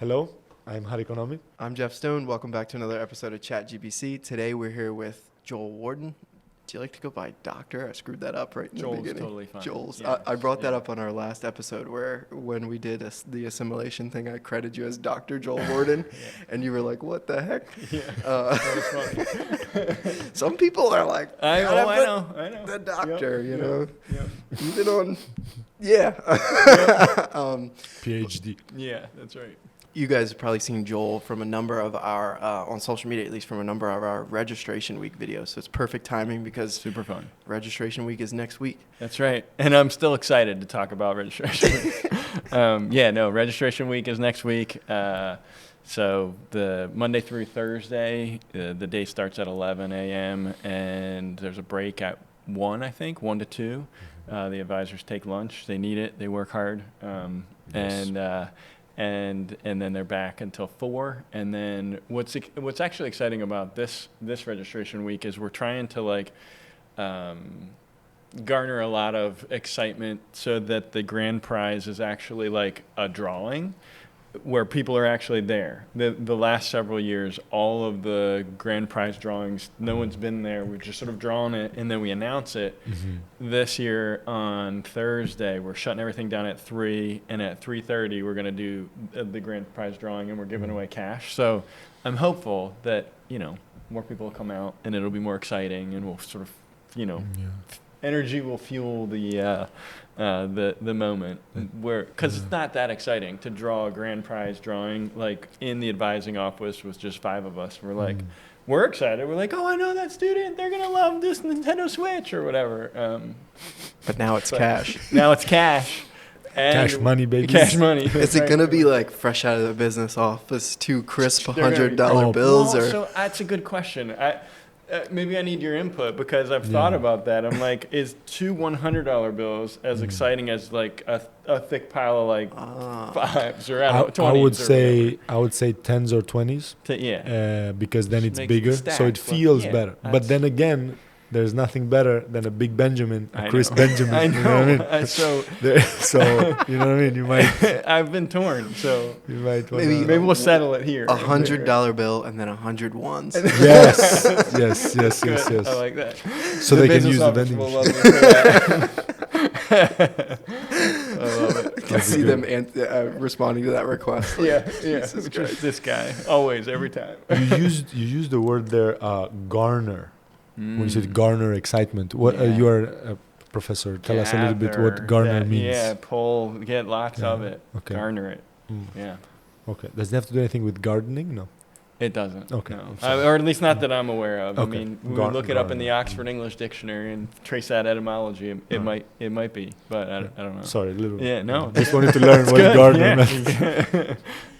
Hello, I'm Chari Konomi. I'm Geoff Stone. Welcome back to another episode of ChatGBC. Today we're here with Joel Worden. Do you like to go by doctor? I screwed that up right in the beginning. Totally fine. Joel's. Yeah. I brought that up on our last episode when we did the assimilation thing, I credited you as Dr. Joel Worden, and you were like, what the heck? Yeah, that was funny. Some people are like, I know. the doctor, Yep, you know. Yep. Even on, yeah. Ph.D. Yeah, that's right. You guys have probably seen Joel from a number of our, on social media at least, from a number of our registration week videos. So it's perfect timing because Super fun. registration week is next week. That's right. And I'm still excited to talk about registration week. Registration week is next week. So the Monday through Thursday, the day starts at 11 a.m. and there's a break at 1 to 2. The advisors take lunch. They need it. They work hard. Yes. And then they're back until 4. And then what's actually exciting about this registration week is we're trying to garner a lot of excitement so that the grand prize is actually like a drawing where people are actually there. The last several years, all of the grand prize drawings, no one's been there. We've just sort of drawn it and then we announce it. Mm-hmm. This year on Thursday, we're shutting everything down at 3, and at 3:30 we're going to do the grand prize drawing and we're giving away cash. So I'm hopeful that, more people will come out and it'll be more exciting and we'll sort of, energy will fuel the moment because it's not that exciting to draw a grand prize drawing. Like in the advising office was just 5 of us. We're like, we're excited. We're like, oh, I know that student. They're gonna love this Nintendo Switch or whatever. But now it's cash. Now it's cash. And Cash money, baby. Cash money. Is it going to be like fresh out of the business office, 2 crisp They're gonna be- $100 bills? Well, Or so that's a good question. Maybe I need your input because I've thought about that. I'm like, is 2 $100 bills as exciting as like a thick pile of like 5s or I don't know, 20s? I would say 10s or 20s. Because then Just it's makes bigger, the so it stack, feels yeah, better. But that's- then again, there's nothing better than a big Benjamin, a I Chris know. Benjamin. I know. You know what I mean? So So you know what I mean. You might I've been torn. So wanna, maybe we'll settle it here. $100 bill and then 100 ones. Yes. Good. I like that. So they can business use the office vending will machine. love me for that. I love it. I can see them responding to that request. Yeah. Jesus Just Christ. this guy, always, every time. You used the word there, garner. When you said garner excitement, what Yeah. you are a professor. Tell us a little bit what garner means. Yeah, get lots of it. Okay. Garner it. Mm. Yeah. Okay. Does it have to do anything with gardening? No. It doesn't. Okay. No. So- Or at least not that I'm aware of. Okay. I mean, we Gar- look it up in the garner. Oxford English Dictionary and trace that etymology. It might be, but I don't know. Sorry, a little. Yeah, no. Just wanted to learn what Good, gardener yeah. meant.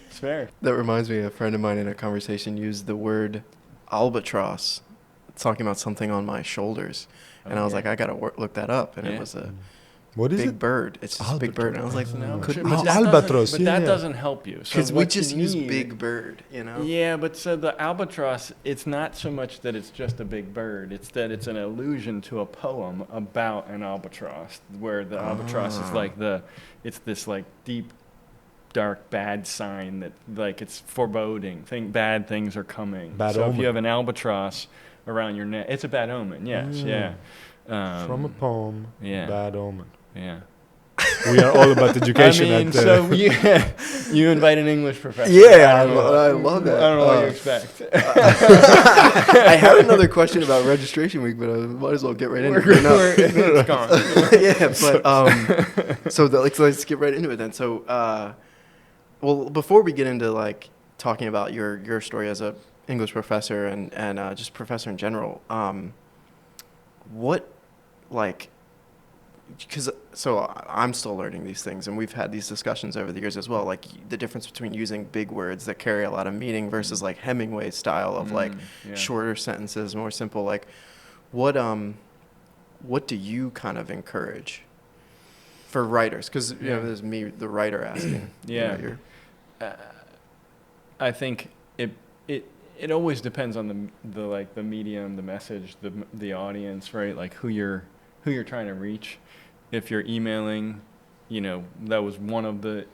It's fair. That reminds me, a friend of mine in a conversation used the word albatross, talking about something on my shoulders. And I was like, I got to look that up. And it was a What is big it? bird. It's just a big bird. And I was like, No, could but we that just... albatross. But Yeah, that yeah. doesn't help you. Because So we what just you use need- big bird, Yeah, but so the albatross, it's not so much that it's just a big bird. It's that it's an allusion to a poem about an albatross, where the albatross is like it's this like deep, dark, bad sign that like it's foreboding. Bad things are coming. Bad so omen. if you have an albatross around your neck, it's a bad omen. Yes, yeah. From a poem, yeah. Bad omen. Yeah. We are all about education. I mean, at, so you invite an English professor. Yeah, I don't know. I love that. I don't know what you expect. I had another question about registration week, but I might as well get right into it. It's gone. Yeah, but so let's get right into it then. So, well, before we get into like talking about your story as a English professor and just professor in general, what like, because so I'm still learning these things, and we've had these discussions over the years as well, like the difference between using big words that carry a lot of meaning versus like Hemingway style of like shorter sentences, more simple. Like, what do you kind of encourage for writers? Because you know, there's me, the writer, asking. Yeah. You know, I think it always depends on the medium, the message, the audience, right? Like who you're trying to reach. If you're emailing, that was one of the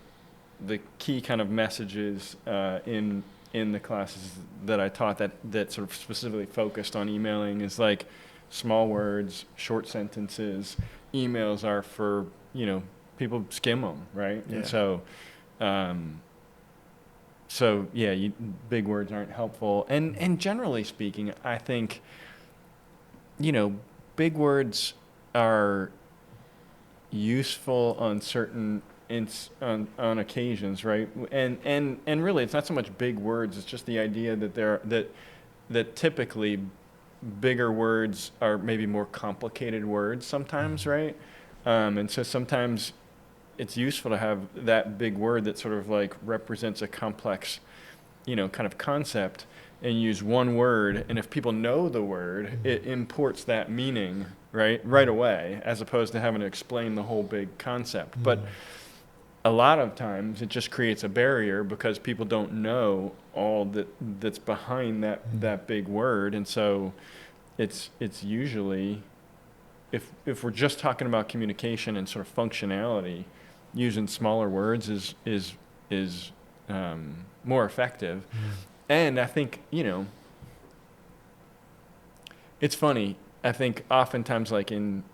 the key kind of messages in the classes that I taught that sort of specifically focused on emailing is like small words, short sentences. Emails are for, people skim them, right? Yeah. And so yeah, big words aren't helpful. And generally speaking, I think, big words are useful on certain on occasions, right? And really, it's not so much big words. It's just the idea that typically bigger words are maybe more complicated words sometimes, right? And so sometimes it's useful to have that big word that sort of like represents a complex, kind of concept, and use one word. And if people know the word, it imports that meaning right away, as opposed to having to explain the whole big concept. But a lot of times it just creates a barrier because people don't know all that's behind that big word. And so it's usually, if we're just talking about communication and sort of functionality, using smaller words is more effective. And I think, it's funny. I think oftentimes, like in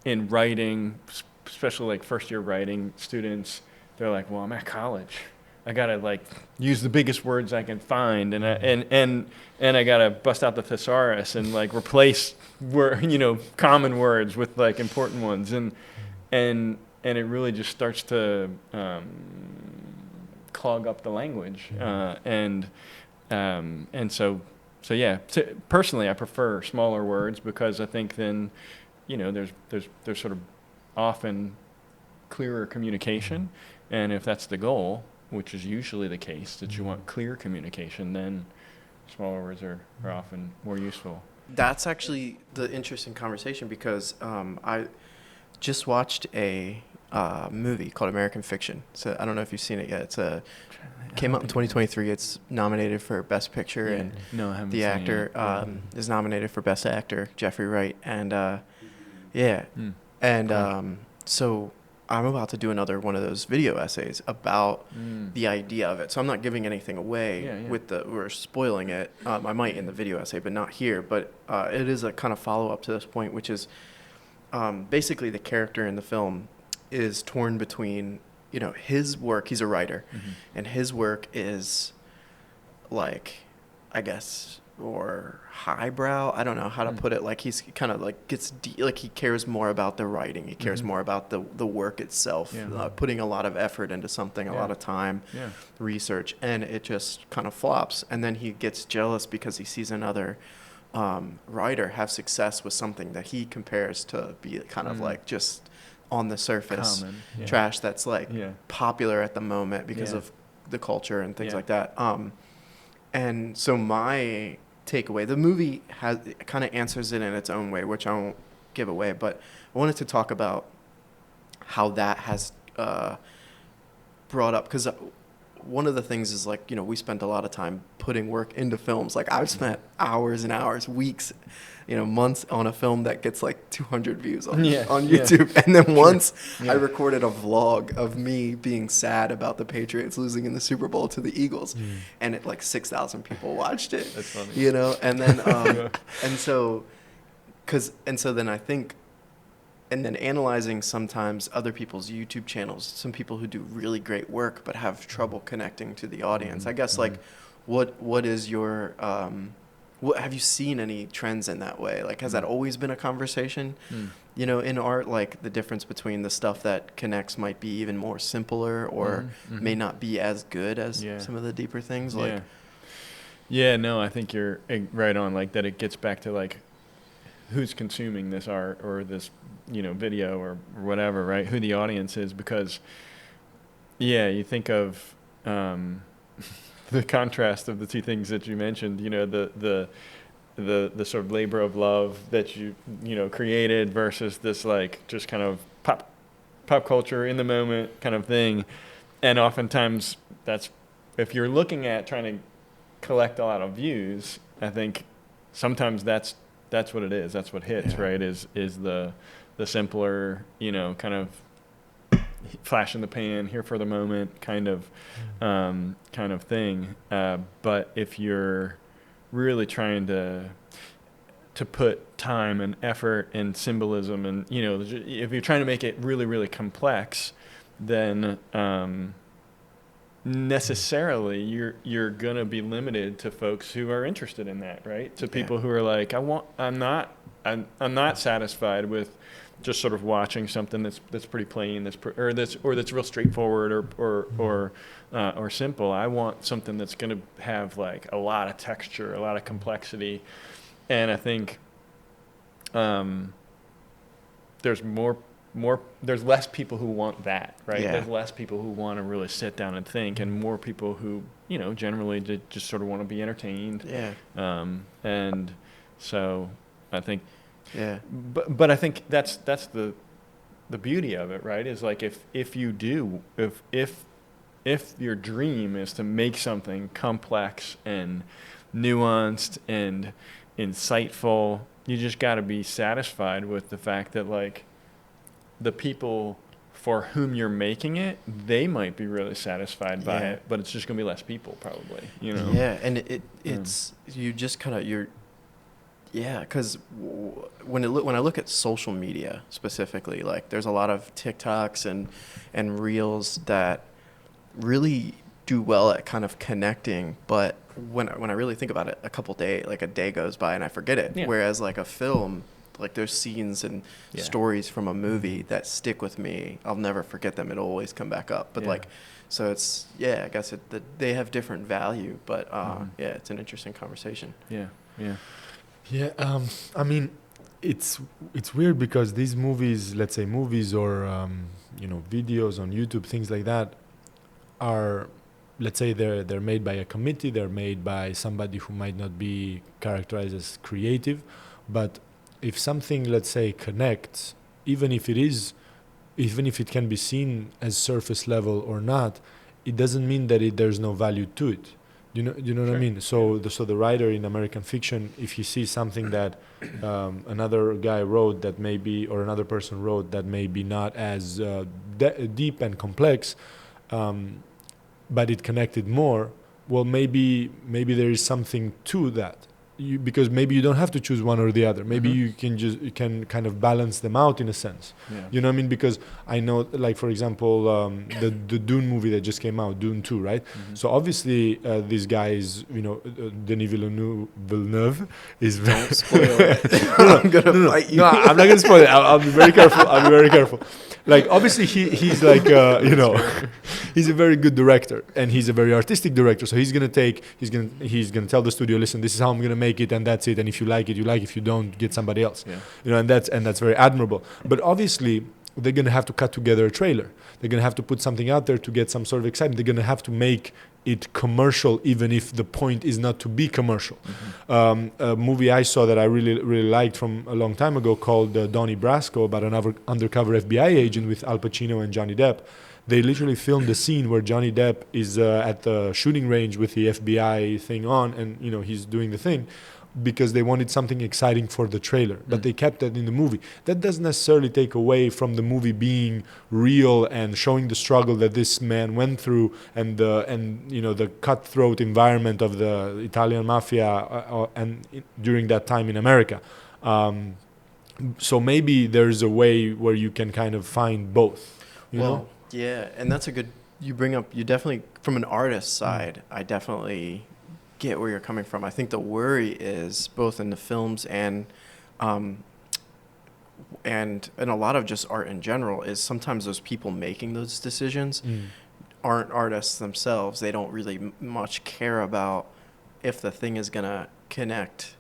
writing, especially like first year writing students, they're like, well, I'm at college. I gotta like use the biggest words I can find, and I gotta bust out the thesaurus and like replace common words with like important ones, and it really just starts to clog up the language, and so yeah. Personally, I prefer smaller words because I think then, there's sort of often clearer communication, and if that's the goal, which is usually the case, that you want clear communication, then smaller words are often more useful. That's actually the interesting conversation because I just watched a movie called American Fiction. So I don't know if you've seen it yet. Came out in 2023. It's nominated for Best Picture, and no, I haven't the seen actor it. is nominated for Best Actor, Jeffrey Wright, and so I'm about to do another one of those video essays about the idea of it. So I'm not giving anything away we're spoiling it. I might in the video essay, but not here. But it is a kind of follow-up to this point, which is basically the character in the film is torn between, his work. He's a writer, and his work is like, I guess, or highbrow. I don't know how to put it. Like he's kind of like gets like he cares more about the writing. He cares more about the work itself, putting a lot of effort into something, a lot of time, research, and it just kind of flops. And then he gets jealous because he sees another writer have success with something that he compares to be kind of like just on the surface trash that's like popular at the moment because of the culture and things like that. And so my takeaway, the movie kind of answers it in its own way, which I won't give away, but I wanted to talk about how that has brought up, because one of the things is like, we spent a lot of time putting work into films. Like I've spent hours and hours, weeks, months on a film that gets like 200 views on YouTube. And then once I recorded a vlog of me being sad about the Patriots losing in the Super Bowl to the Eagles, and it like 6,000 people watched it. That's funny. And then then I think, and then analyzing sometimes other people's YouTube channels, some people who do really great work but have trouble connecting to the audience. I guess like what is your have you seen any trends in that way? Like has that always been a conversation? In art, like the difference between the stuff that connects might be even more simpler or may not be as good as some of the deeper things. Like no, I think you're right on, like that it gets back to like who's consuming this art or this video or whatever, right? Who the audience is, because you think of the contrast of the two things that you mentioned, the sort of labor of love that you created versus this like just kind of pop culture in the moment kind of thing. And oftentimes that's, if you're looking at trying to collect a lot of views, I think sometimes that's what it is. That's what hits, right? Is the simpler, kind of flash in the pan, here for the moment kind of thing. But if you're really trying to put time and effort and symbolism and, if you're trying to make it really, really complex, then necessarily you're going to be limited to folks who are interested in that, right? To people who are like, I'm not satisfied with just sort of watching something that's pretty plain, that's real straightforward or simple. I want something that's going to have like a lot of texture, a lot of complexity. And I think there's less people who want that, right? Yeah. There's less people who want to really sit down and think, and more people who, generally just sort of want to be entertained. Yeah. And so I think, yeah. But I think that's the beauty of it, right? Is like if your dream is to make something complex and nuanced and insightful, you just got to be satisfied with the fact that like the people for whom you're making it, they might be really satisfied by it, but it's just going to be less people probably, Yeah, and it's you just kind of because when I look at social media specifically, like there's a lot of TikToks and Reels that really do well at kind of connecting, but when I really think about it, a day goes by and I forget it. Yeah. Whereas like a film, like there's scenes and stories from a movie that stick with me. I'll never forget them. It'll always come back up. But so it's, I guess they have different value, but it's an interesting conversation. Yeah. I mean, it's weird because these movies, let's say movies or videos on YouTube, things like that, are, let's say they're made by a committee, they're made by somebody who might not be characterized as creative, but if something, let's say, connects, even if it can be seen as surface level or not, it doesn't mean that there's no value to it. You know what I mean? So the writer in American fiction, if he sees something that another guy wrote that maybe, or another person wrote that maybe not as deep and complex, but it connected more, well, maybe there is something to that. Because maybe you don't have to choose one or the other. Maybe you can kind of balance them out in a sense. Yeah. You know what I mean? Because I know, like for example, the Dune movie that just came out, Dune 2, right? Mm-hmm. So obviously these guys, Denis Villeneuve is. Don't spoil it. I'm gonna fight you. No, I'm not gonna spoil it. I'll be very careful. Like obviously he's like he's a very good director and he's a very artistic director. So he's gonna tell the studio, listen, this is how I'm gonna make it, and that's it. And if you like it, you like. If you don't, get somebody else. Yeah. And that's very admirable. But obviously they're gonna have to cut together a trailer. They're gonna have to put something out there to get some sort of excitement. They're gonna have to make it commercial, even if the point is not to be commercial. Mm-hmm. A movie I saw that I really, really liked from a long time ago called Donnie Brasco, about another undercover FBI agent with Al Pacino and Johnny Depp. They literally filmed the scene where Johnny Depp is at the shooting range with the FBI thing on, and he's doing the thing, because they wanted something exciting for the trailer, but they kept that in the movie. That doesn't necessarily take away from the movie being real and showing the struggle that this man went through, and the cutthroat environment of the Italian mafia during that time in America. So maybe there's a way where you can kind of find both. You know? Yeah, and that's a good. You definitely, from an artist side, I definitely get where you're coming from. I think the worry is both in the films and in a lot of just art in general is sometimes those people making those decisions aren't artists themselves. They don't really much care about if the thing is gonna connect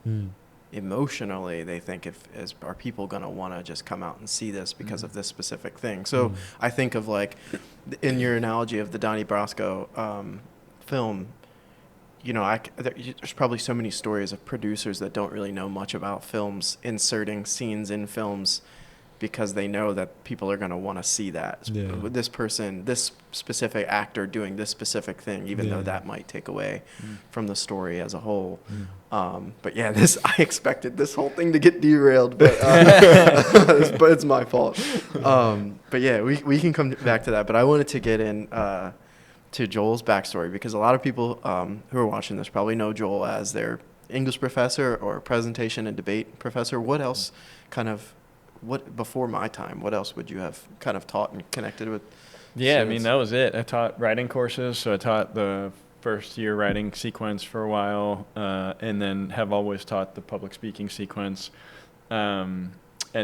emotionally. They think are people gonna want to just come out and see this because of this specific thing. So I think of like in your analogy of the Donnie Brasco film. There's probably so many stories of producers that don't really know much about films inserting scenes in films because they know that people are going to want to see that. Yeah. This person, this specific actor doing this specific thing, even though that might take away from the story as a whole. But yeah, I expected this whole thing to get derailed, but but it's my fault. But yeah, we can come back to that. But I wanted to get in to Joel's backstory, because a lot of people who are watching this probably know Joel as their English professor or presentation and debate professor. What else before my time, what else would you have kind of taught and connected with? Yeah, students? I mean, that was it. I taught writing courses, so I taught the first year writing sequence for a while, and then have always taught the public speaking sequence. And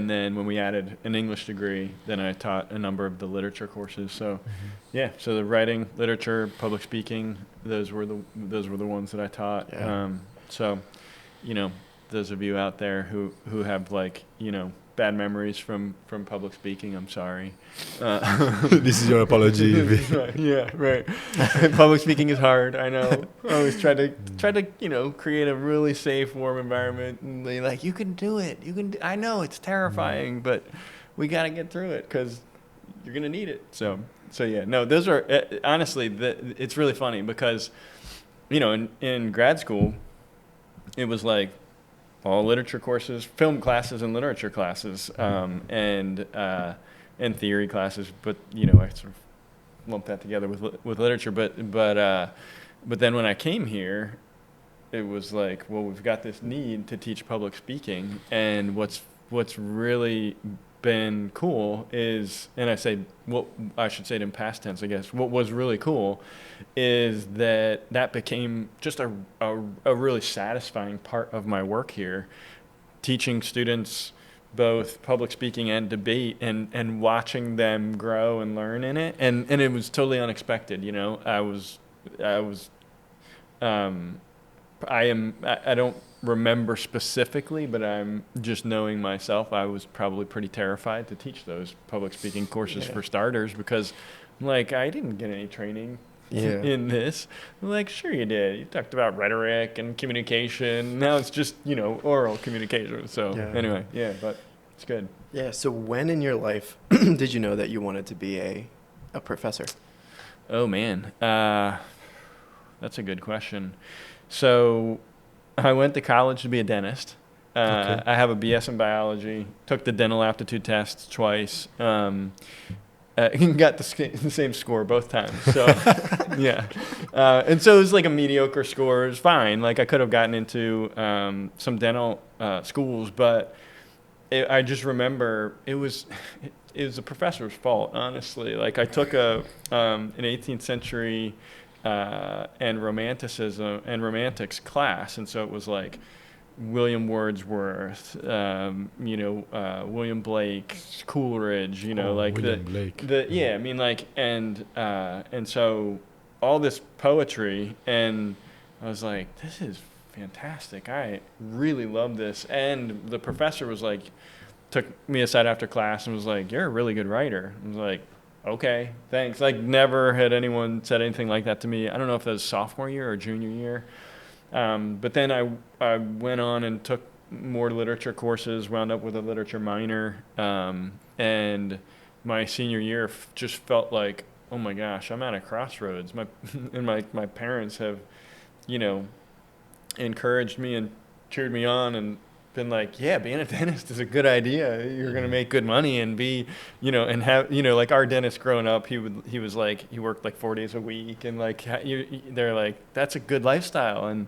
then when we added an English degree, then I taught a number of the literature courses. So, yeah, so the writing, literature, public speaking, those were the ones that I taught. Yeah. So, those of you out there who have bad memories from public speaking, I'm sorry. This is your apology. Right, yeah, right. Public speaking is hard, I know. I always try to create a really safe, warm environment, and be like, you can do it. I know it's terrifying, but we got to get through it because you're going to need it. So yeah, no, those are, honestly, it's really funny because, in grad school, it was like, all literature courses, film classes and literature classes, and theory classes. But I sort of lumped that together with literature. But then when I came here, it was like, well, we've got this need to teach public speaking, and what's really been cool is, and I should say it in past tense, I guess. What was really cool is that became just a really satisfying part of my work here, teaching students both public speaking and debate, and watching them grow and learn in it, and it was totally unexpected. I don't remember specifically, but I'm just knowing myself, I was probably pretty terrified to teach those public speaking courses for starters, because I didn't get any training in this. Sure you did. You talked about rhetoric and communication. Now it's just, oral communication. So anyway, but it's good. Yeah. So when in your life did you know that you wanted to be a professor? Oh man. That's a good question. So I went to college to be a dentist. Okay. I have a BS in biology, took the dental aptitude tests twice, got the same score both times. So, yeah. And so it was like a mediocre score. It was fine. I could have gotten into some dental schools, but I just remember it was the professor's fault, honestly. I took an 18th century and romantics class, and so it was William Wordsworth, William Blake, Coleridge, William Blake. And so all this poetry, and I was like, this is fantastic. I really love this. And the professor was took me aside after class and was like, you're a really good writer. I was like, okay, thanks. Never had anyone said anything like that to me. I don't know if that was sophomore year or junior year. But then I went on and took more literature courses, wound up with a literature minor. And my senior year just felt like, oh my gosh, I'm at a crossroads. My parents have, encouraged me and cheered me on and been like, yeah, being a dentist is a good idea. You're going to make good money and be, and have, our dentist growing up, he worked 4 days a week, and they're like, that's a good lifestyle. And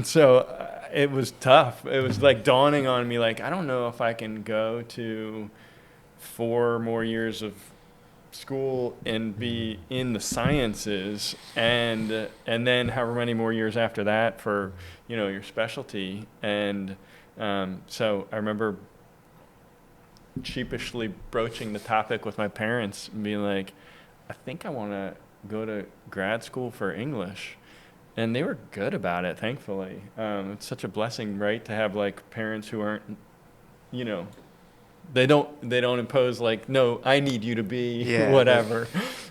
so it was tough. It was dawning on me, I don't know if I can go to 4 more years of school and be in the sciences, and then however many more years after that for your specialty. And so I remember sheepishly broaching the topic with my parents and being like, I think I want to go to grad school for English. And they were good about it, thankfully. It's such a blessing, right, to have parents who aren't, they don't impose no, I need you to be whatever.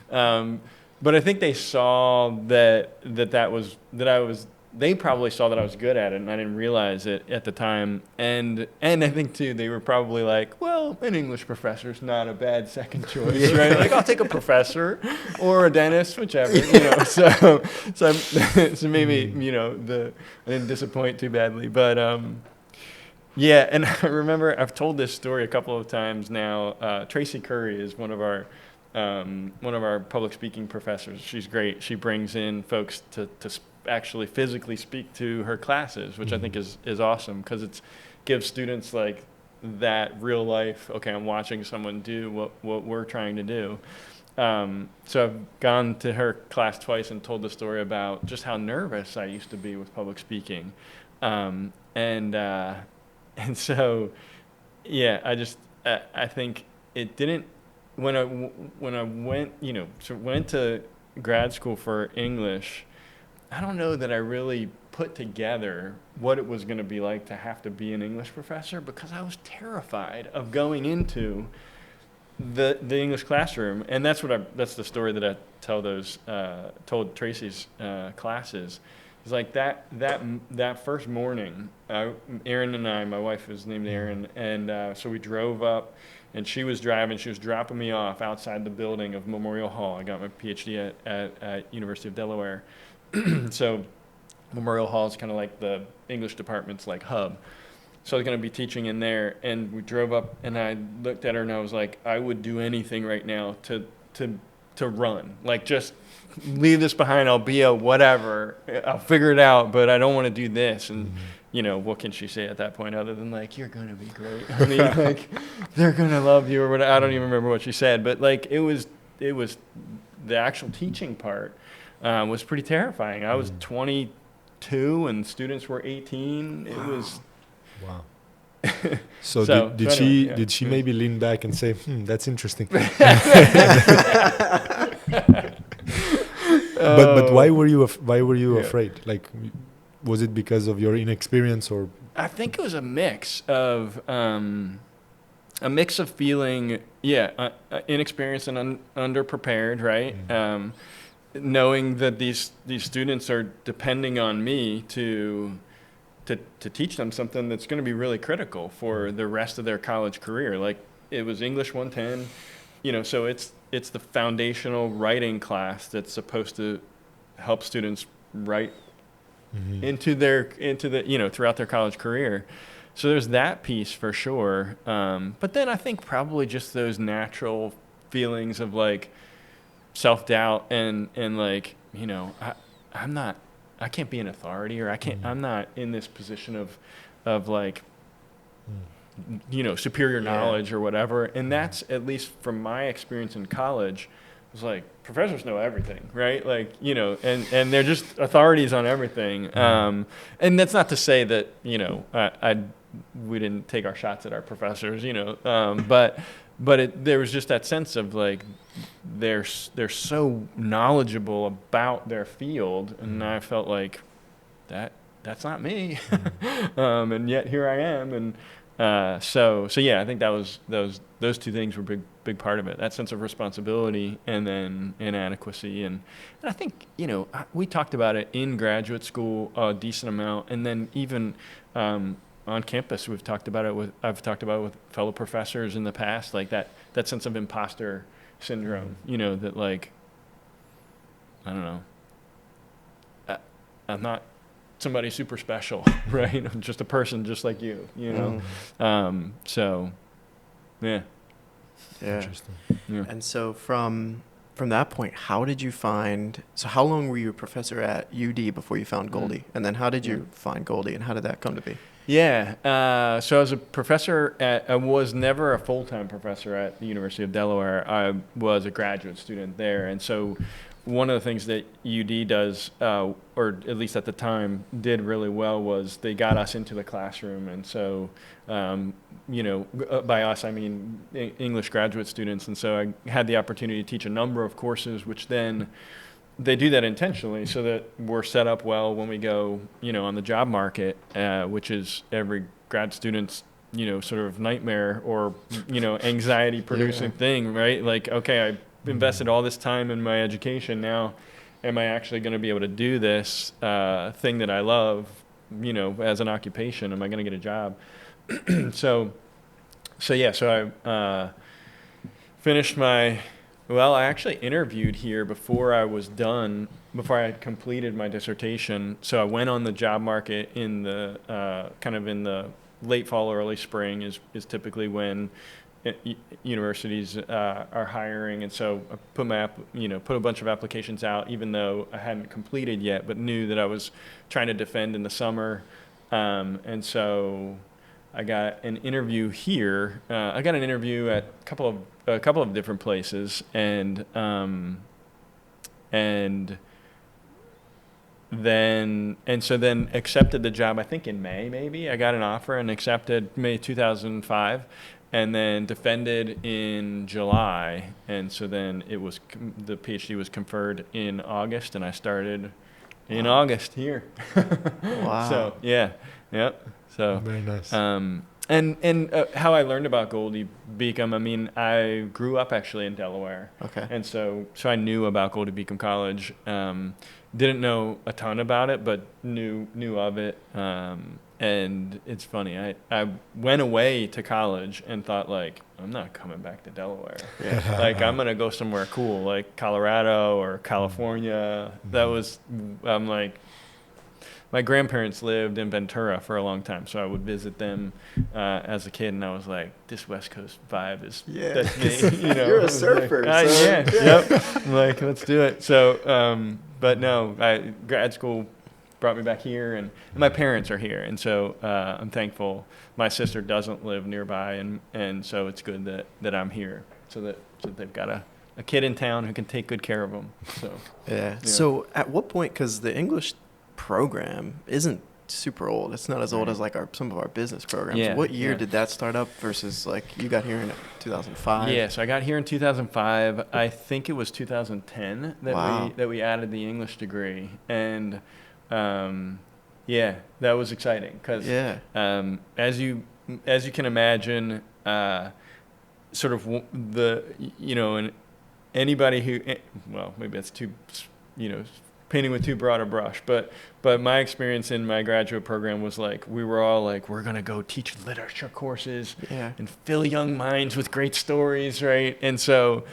But I think they saw that I was they probably saw that I was good at it, and I didn't realize it at the time. And I think too, they were probably like, well, an English professor's not a bad second choice, right? Like, I'll take a professor or a dentist, whichever, you know. So maybe, you know, I didn't disappoint too badly, but yeah. And I remember I've told this story a couple of times now. Tracy Curry is one of our public speaking professors. She's great. She brings in folks to actually physically speak to her classes, which I think is awesome, because it gives students like that real life, okay, I'm watching someone do what we're trying to do. So I've gone to her class twice and told the story about just how nervous I used to be with public speaking. And so, yeah, I think it didn't, when I went, you know, went to grad school for English, I don't know that I really put together what it was going to be like to have to be an English professor, because I was terrified of going into the English classroom. And that's the story that I tell told Tracy's classes. It's like that first morning, Erin and I, my wife is named Erin, and so we drove up, and she was driving. She was dropping me off outside the building of Memorial Hall. I got my Ph.D. at University of Delaware. So Memorial Hall is kind of like the English department's like hub. So I was going to be teaching in there, and we drove up, and I looked at her, and I was like, I would do anything right now to run. Like, just leave this behind. I'll be a whatever. I'll figure it out, but I don't want to do this. And you know, what can she say at that point other than like, you're going to be great. I mean, like, they're going to love you or whatever. I don't even remember what she said, but like, it was the actual teaching part was pretty terrifying. I was 22 and students were 18. It was. Wow. So did she maybe lean back and say, that's interesting? But why were you afraid? Like, was it because of your inexperience, or? I think it was a mix of feeling, inexperienced and underprepared, right? Knowing that these students are depending on me to teach them something that's going to be really critical for the rest of their college career. Like, it was English 110, you know, so it's the foundational writing class that's supposed to help students write into the, you know, throughout their college career. So there's that piece for sure. But then I think probably just those natural feelings of like self-doubt and like, you know, I can't be an authority, or I'm not in this position of like, you know, superior knowledge or whatever. And that's, at least from my experience in college, was like, professors know everything, right? Like, you know, and they're just authorities on everything. And that's not to say that, you know, we didn't take our shots at our professors, you know, but there was just that sense of like, they're so knowledgeable about their field, and I felt like that's not me, and yet here I am, and so yeah, I think that was those two things were big part of it. That sense of responsibility, and then inadequacy, and I think, you know, we talked about it in graduate school a decent amount, and then even on campus, I've talked about it with fellow professors in the past, like that sense of imposter syndrome, you know, that like, I don't know, I'm not somebody super special, right? I'm just a person just like you know? So, yeah. Interesting. Yeah. And so from that point, how long were you a professor at UD before you found Goldey? And then how did you find Goldey, and how did that come to be? Yeah, so I was a professor I was never a full-time professor at the University of Delaware. I was a graduate student there, and so one of the things that UD does, or at least at the time did really well, was they got us into the classroom, and so, you know, by us I mean English graduate students, and so I had the opportunity to teach a number of courses, which then they do that intentionally so that we're set up well when we go, you know, on the job market, which is every grad student's, you know, sort of nightmare or, you know, anxiety producing thing, right? Like, okay, I invested all this time in my education. Now am I actually going to be able to do this thing that I love, as an occupation? Am I going to get a job? So I finished I actually interviewed here before I I had completed my dissertation. So I went on the job market in the kind of in the late fall, early spring is typically when universities are hiring, and so I put a bunch of applications out, even though I hadn't completed yet, but knew that I was trying to defend in the summer, and so I got an interview here. I got an interview at a couple of different places, and then accepted the job. I think in May, maybe I got an offer and accepted May 2005. And then defended in July, and so then the PhD was conferred in August, and I started in August here. Wow. So So very nice. And how I learned about Goldey-Beacom. I mean, I grew up actually in Delaware. Okay. And so I knew about Goldey-Beacom College. Didn't know a ton about it, but knew of it. And it's funny, I went away to college and thought, like, I'm not coming back to Delaware. Yeah. Like, I'm going to go somewhere cool, like Colorado or California. I'm like, my grandparents lived in Ventura for a long time, so I would visit them as a kid, and I was like, this West Coast vibe that's me. You're a surfer. Yep. I'm like, let's do it. So, but no, grad school brought me back here, and my parents are here, and so I'm thankful. My sister doesn't live nearby, and so it's good that I'm here, so that they've got a kid in town who can take good care of them. So yeah. So at what point, because the English program isn't super old, it's not as old as like some of our business programs. Yeah, what year did that start up versus like you got here in 2005? Yeah, so I got here in 2005. I think it was 2010 that we added the English degree, and that was exciting because as you can imagine, sort of and anybody who, well, maybe that's too, painting with too broad a brush, but my experience in my graduate program was like, we were all like, we're going to go teach literature courses and fill young minds with great stories, right? And so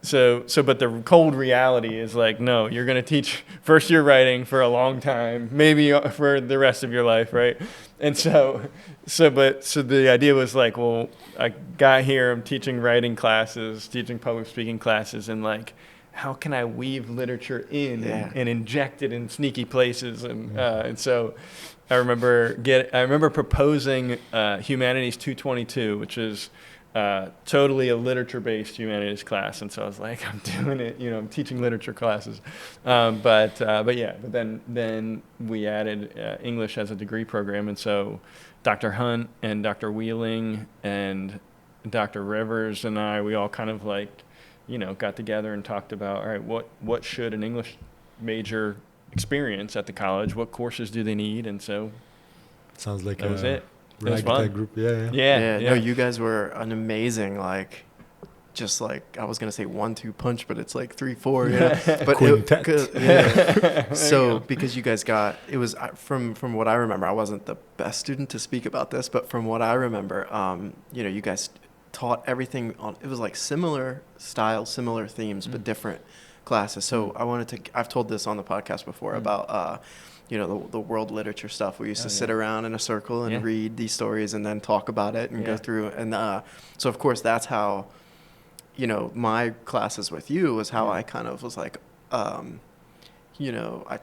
but the cold reality is like, no, you're going to teach first year writing for a long time, maybe for the rest of your life, right? And so the idea was like, well, I got here, I'm teaching writing classes, teaching public speaking classes, and like, how can I weave literature in and inject it in sneaky places? And so I remember proposing Humanities 222, which is totally a literature-based humanities class, and so I was like, I'm doing it, I'm teaching literature classes, but then we added English as a degree program, and so Dr. Hunt and Dr. Wheeling and Dr. Rivers and we all kind of like, got together and talked about, all right, what should an English major experience at the college? What courses do they need? And so sounds like that was it. It was ragtag fun. group. Yeah. No, you guys were an amazing, like, just like, I was going to say 1-2 punch, but it's like 3-4. But quintet. So because you guys it was from what I remember, I wasn't the best student to speak about this, but from what I remember, you guys taught everything it was like similar style, similar themes, but different classes. So I've told this on the podcast before about, the world literature stuff. We used to sit around in a circle and read these stories and then talk about it and go through. And so, of course, that's how, my classes with you was how I kind of was like, I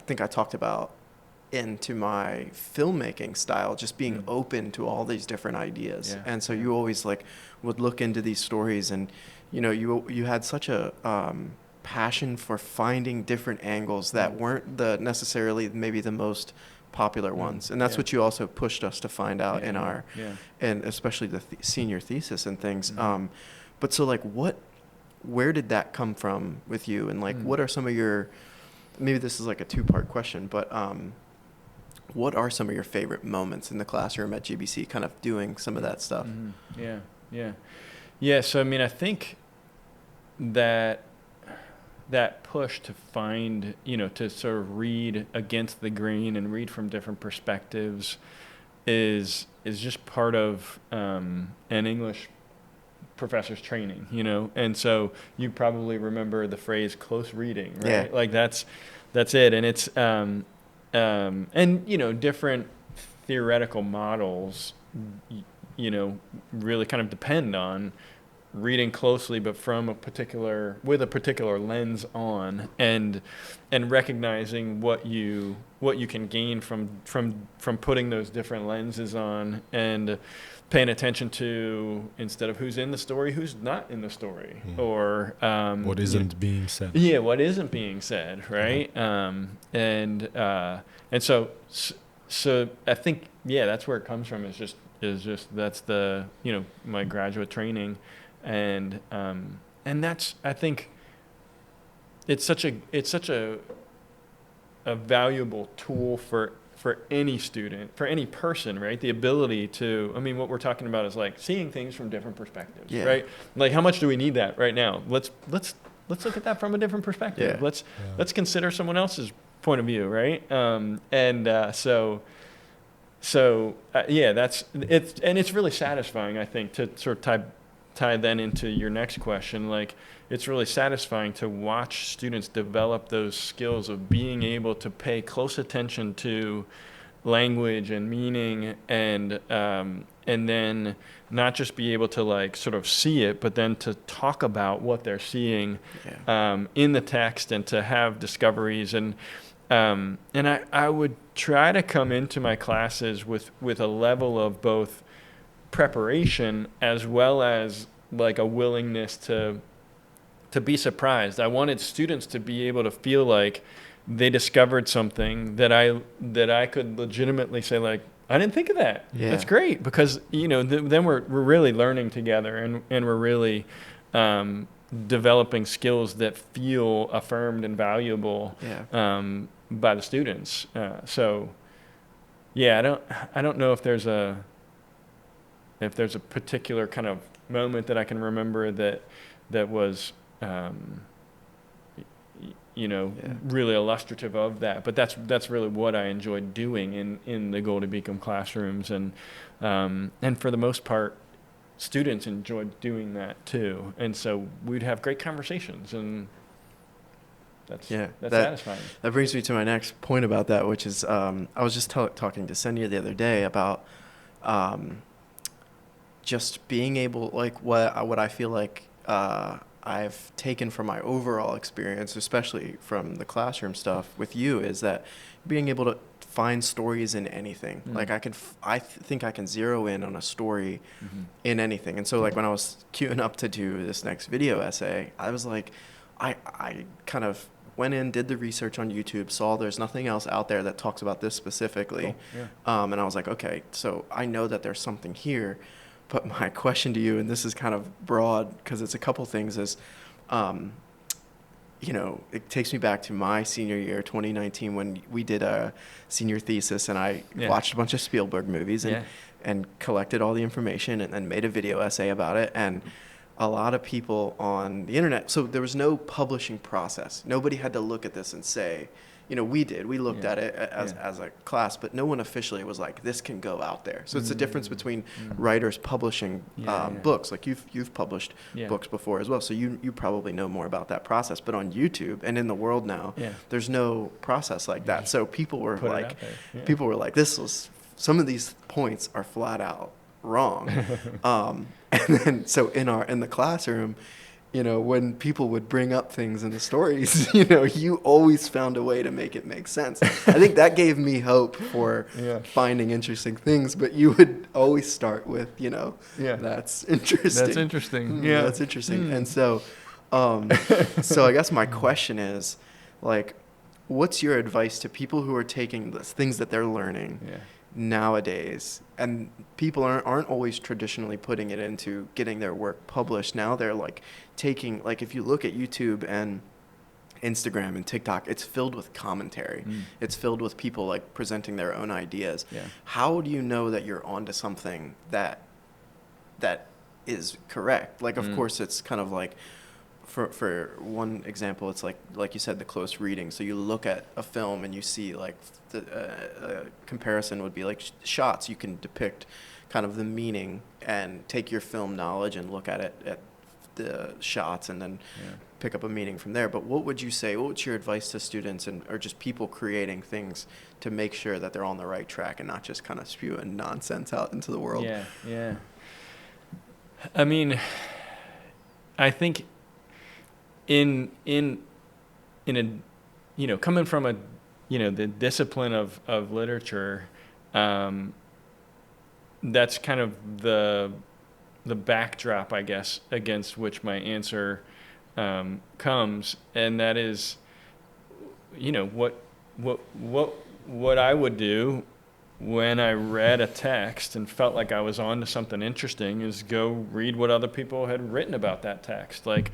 think I talked about into my filmmaking style, just being open to all these different ideas. Yeah. And so you always like would look into these stories and, you had such a passion for finding different angles that weren't necessarily maybe the most popular ones. And that's what you also pushed us to find out in our, and especially the senior thesis and things. But so like where did that come from with you? And like, what are some of your, maybe this is like a 2-part question, but what are some of your favorite moments in the classroom at GBC kind of doing some of that stuff? Yeah. So, I mean, I think that that push to find, to sort of read against the grain and read from different perspectives is just part of an English professor's training, and so you probably remember the phrase close reading, right? Yeah. Like that's it. And it's and different theoretical models really kind of depend on reading closely, but with a particular lens on, and recognizing what you can gain from putting those different lenses on, and paying attention to, instead of who's in the story, who's not in the story, or what isn't being said. Yeah, what isn't being said, right? And so I think that's where it comes from. Is just that's the my graduate training. And that's, I think, it's such a valuable tool for any student, for any person, right? The ability to, what we're talking about is like seeing things from different perspectives, right? Like, how much do we need that right now? Let's look at that from a different perspective. Let's consider someone else's point of view, right? That's it, and it's really satisfying, I think, to sort of tie then into your next question. Like, it's really satisfying to watch students develop those skills of being able to pay close attention to language and meaning, and then not just be able to like sort of see it, but then to talk about what they're seeing in the text, and to have discoveries. And I would try to come into my classes with a level of both preparation as well as like a willingness to be surprised. I wanted students to be able to feel like they discovered something that I could legitimately say, like, I didn't think of that. Yeah. That's great, because then we're really learning together, and we're really developing skills that feel affirmed and valuable by the students. I don't know if there's a particular kind of moment that I can remember that was really illustrative of that. But that's really what I enjoyed doing in the Goldey-Beacom classrooms, and for the most part, students enjoyed doing that too. And so we'd have great conversations, and that's satisfying. That brings me to my next point about that, which is I was just talking to Ksenija the other day about just being able, like, what I feel like I've taken from my overall experience, especially from the classroom stuff with you, is that being able to find stories in anything. Mm-hmm. Like I think I can zero in on a story in anything. And so like when I was queuing up to do this next video essay, I was like, I kind of went in, did the research on YouTube, saw there's nothing else out there that talks about this specifically. Cool. Yeah. And I was like, okay, so I know that there's something here. But my question to you, and this is kind of broad because it's a couple things, is, it takes me back to my senior year, 2019, when we did a senior thesis, and I watched a bunch of Spielberg movies and collected all the information, and then made a video essay about it. And a lot of people on the internet, so there was no publishing process. Nobody had to look at this and say, we did. We looked at it as a class, but no one officially was like, this can go out there. So it's the difference between writers publishing books. Like you've published books before as well, so you probably know more about that process. But on YouTube and in the world now, there's no process like that. So people were like, some of these points are flat out wrong. And then so in the classroom, when people would bring up things in the stories, you always found a way to make it make sense. I think that gave me hope for finding interesting things, but you would always start with, that's interesting. That's interesting. That's interesting. And so I guess my question is, like, what's your advice to people who are taking the things that they're learning nowadays, and people aren't always traditionally putting it into getting their work published? Now they're like taking, like, if you look at YouTube and Instagram and TikTok, it's filled with commentary. It's filled with people like presenting their own ideas. How do you know that you're onto something that is correct? Like, of course, it's kind of like for one example, it's like you said, the close reading. So you look at a film and you see like the comparison would be like shots. You can depict kind of the meaning and take your film knowledge and look at it at the shots and then pick up a meaning from there. But what would you say? What's your advice to students or just people creating things to make sure that they're on the right track and not just kind of spewing nonsense out into the world? Yeah. I mean, I think in a coming from a the discipline of literature, that's kind of the backdrop, I guess, against which my answer comes, and that is, what I would do when I read a text and felt like I was on to something interesting is go read what other people had written about that text. Like,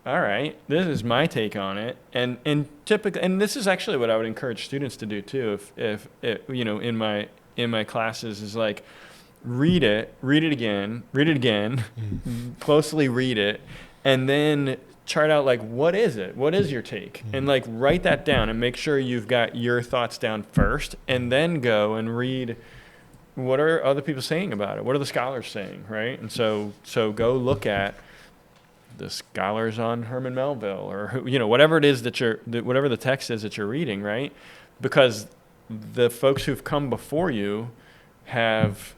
all right, this is my take on it, and typically, and this is actually what I would encourage students to do too. If in my classes is like, read it again, closely read it, and then chart out like, what is it? What is your take? And like write that down and make sure you've got your thoughts down first, and then go and read what are other people saying about it? What are the scholars saying, right? And so go look at the scholars on Herman Melville, or whatever it is whatever the text is that you're reading, right? Because the folks who've come before you have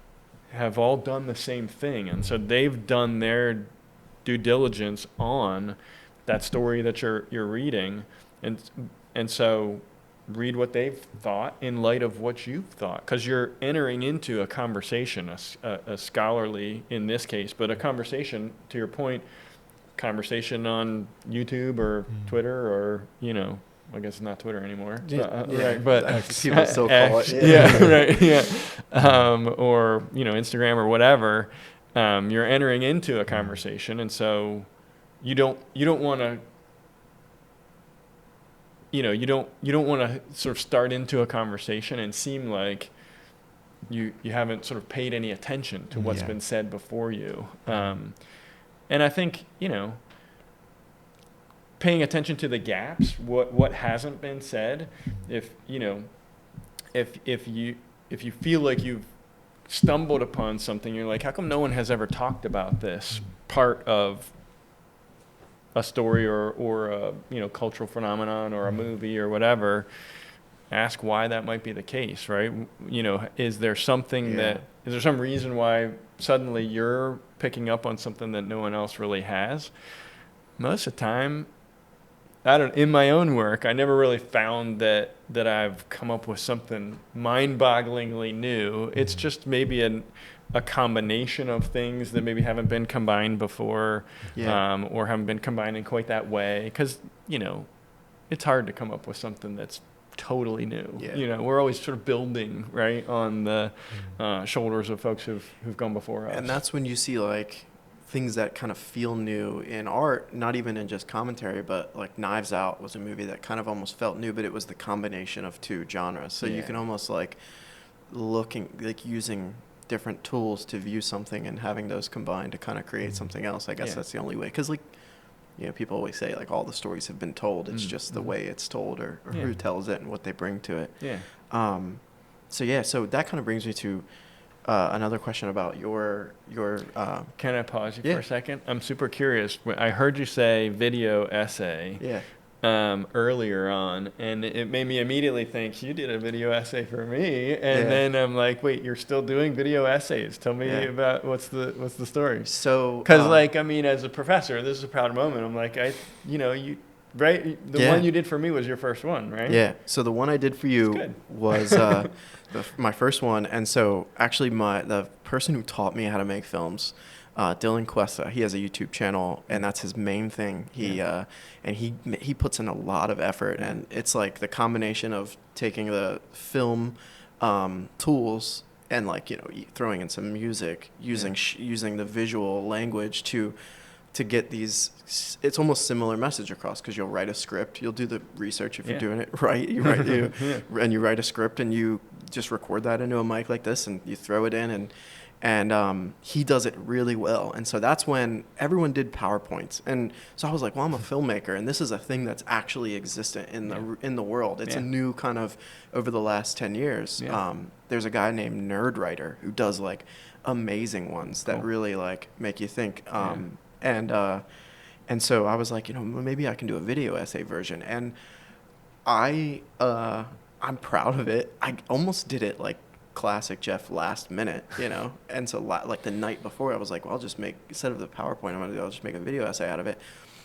all done the same thing, and so they've done their due diligence on that story that you're reading, and so read what they've thought in light of what you've thought, because you're entering into a conversation, a scholarly in this case, but a conversation, to your point, conversation on YouTube or Twitter, or I guess not Twitter anymore, right? But people still call it, or Instagram or whatever. You're entering into a conversation, and so you don't want to you don't want to sort of start into a conversation and seem like you haven't sort of paid any attention to what's been said before you. And I think paying attention to the gaps, what hasn't been said. If you feel like you've stumbled upon something, you're like, how come no one has ever talked about this part of a story or a cultural phenomenon or a movie or whatever? Ask why that might be the case, right? Is there something is there some reason why suddenly you're picking up on something that no one else really has? Most of the time, in my own work, I never really found that I've come up with something mind-bogglingly new. It's just maybe a combination of things that maybe haven't been combined before, or haven't been combined in quite that way. Because, it's hard to come up with something that's totally new. We're always sort of building, right, on the shoulders of folks who've gone before us. And that's when you see like things that kind of feel new in art, not even in just commentary, but like Knives Out was a movie that kind of almost felt new, but it was the combination of two genres. So you can almost like using different tools to view something and having those combined to kind of create something else. I guess that's the only way. Because people always say like all the stories have been told. It's just the way it's told or who tells it and what they bring to it. So that kind of brings me to another question about your Can I pause you for a second? I'm super curious. I heard you say video essay earlier on, and it made me immediately think you did a video essay for me, and then I'm like, wait, you're still doing video essays? Tell me about what's the story. So because as a professor, this is a proud moment. I'm like, the one you did for me was your first one, right? Yeah. So the one I did for you was my first one. And so actually the person who taught me how to make films, Dylan Questa, he has a YouTube channel, and that's his main thing. He puts in a lot of effort, and it's like the combination of taking the film tools and throwing in some music, using the visual language to get these, it's almost similar message across, because you'll write a script, you'll do the research if you're doing it right, and you write a script and you just record that into a mic like this and you throw it in, And he does it really well. And so that's when everyone did PowerPoints. And so I was like, well, I'm a filmmaker, and this is a thing that's actually existent in the world. It's a new kind of, over the last 10 years. There's a guy named Nerdwriter who does like amazing ones that really like make you think. And so I was like, maybe I can do a video essay version. And I'm proud of it. I almost did it like classic Geoff last minute, and so like the night before I was like, well, I'll just make, instead of the PowerPoint I'll just make a video essay out of it.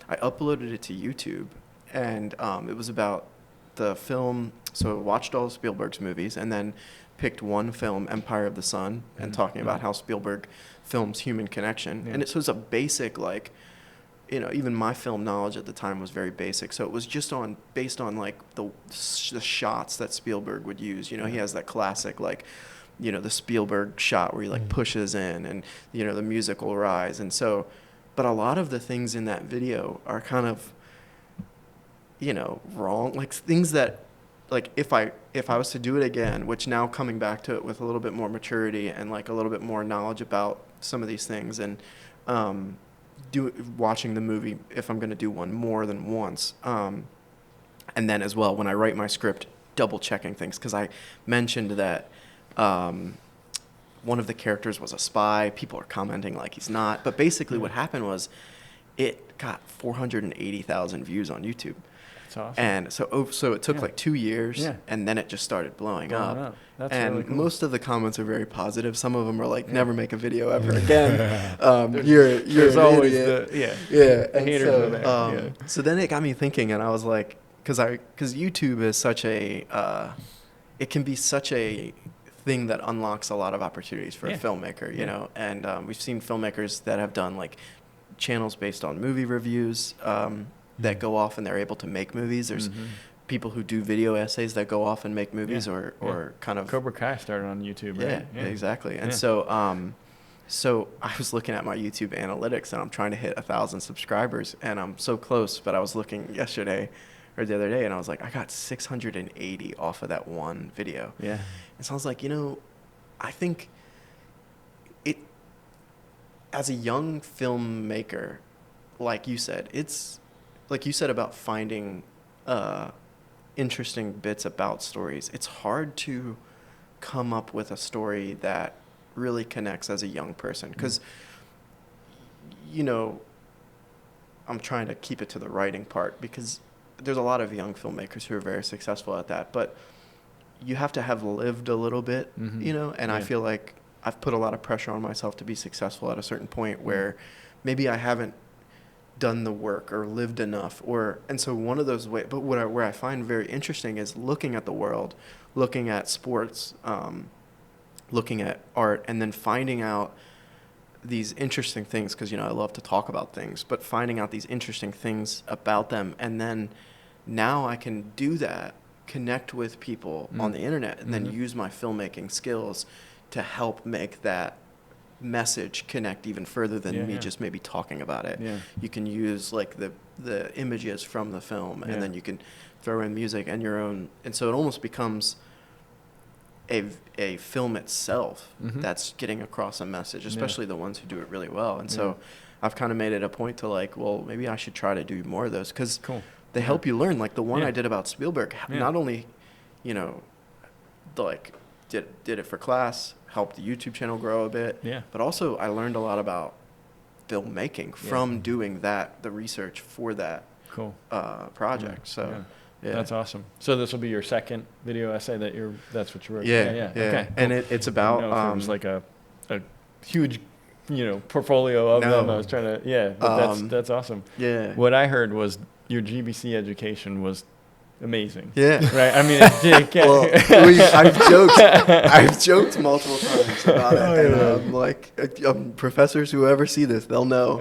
I uploaded it to YouTube, and it was about the film. So I watched all of Spielberg's movies and then picked one film, Empire of the Sun, and talking about how Spielberg films human connection. And so it's a basic, like, even my film knowledge at the time was very basic. So it was just based on like the shots that Spielberg would use. He has that classic, like, the Spielberg shot where he like pushes in, and, the music will rise. And so, but a lot of the things in that video are kind of, wrong, like things that, like if I was to do it again, which now coming back to it with a little bit more maturity and like a little bit more knowledge about some of these things, and watching the movie, if I'm going to do one more than once, and then as well when I write my script, double checking things, because I mentioned that one of the characters was a spy. People are commenting like he's not, but basically what happened was it got 480,000 views on YouTube. That's awesome. And so it took like 2 years, and then it just started blowing up. That's and really cool. most of the comments are very positive. Some of them are like, "Never make a video ever again." There's always idiot. the haters so, are there. So then it got me thinking, and I was like, because YouTube is such a, it can be such a thing that unlocks a lot of opportunities for a filmmaker, and we've seen filmmakers that have done like channels based on movie reviews that go off and they're able to make movies. There's people who do video essays that go off and make movies, or kind of Cobra Kai started on YouTube, right? Yeah, exactly. And so I was looking at my YouTube analytics, and I'm trying to hit 1,000 subscribers, and I'm so close. But I was looking yesterday or the other day, and I was like, I got 680 off of that one video. Yeah. And so I was like, I think it, as a young filmmaker, like you said, it's like you said about finding interesting bits about stories. It's hard to come up with a story that really connects as a young person, because I'm trying to keep it to the writing part, because there's a lot of young filmmakers who are very successful at that, but you have to have lived a little bit, and I feel like I've put a lot of pressure on myself to be successful at a certain point where maybe I haven't done the work or lived enough, and so one of those ways, but where I find very interesting is looking at the world, looking at sports, looking at art, and then finding out these interesting things, because I love to talk about things, but finding out these interesting things about them, and then now I can do that, connect with people on the internet, and then use my filmmaking skills to help make that message connect even further than me just maybe talking about it. You can use like the images from the film, and then you can throw in music and your own, and so it almost becomes a film itself that's getting across a message, especially the ones who do it really well. And so I've kind of made it a point to like, well, maybe I should try to do more of those, because they help you learn. Like the one I did about Spielberg, not only, like did it for class, helped the YouTube channel grow a bit, but also I learned a lot about filmmaking from doing the research for that project. So. Yeah. That's awesome. So this will be your second video essay that's what you're working on? Yeah. Okay. And it's about it was like a huge, portfolio of them. I was trying to, but that's awesome. Yeah. What I heard was your GBC education was amazing. Yeah. Right. I mean, I've joked multiple times about it, and like professors who ever see this, they'll know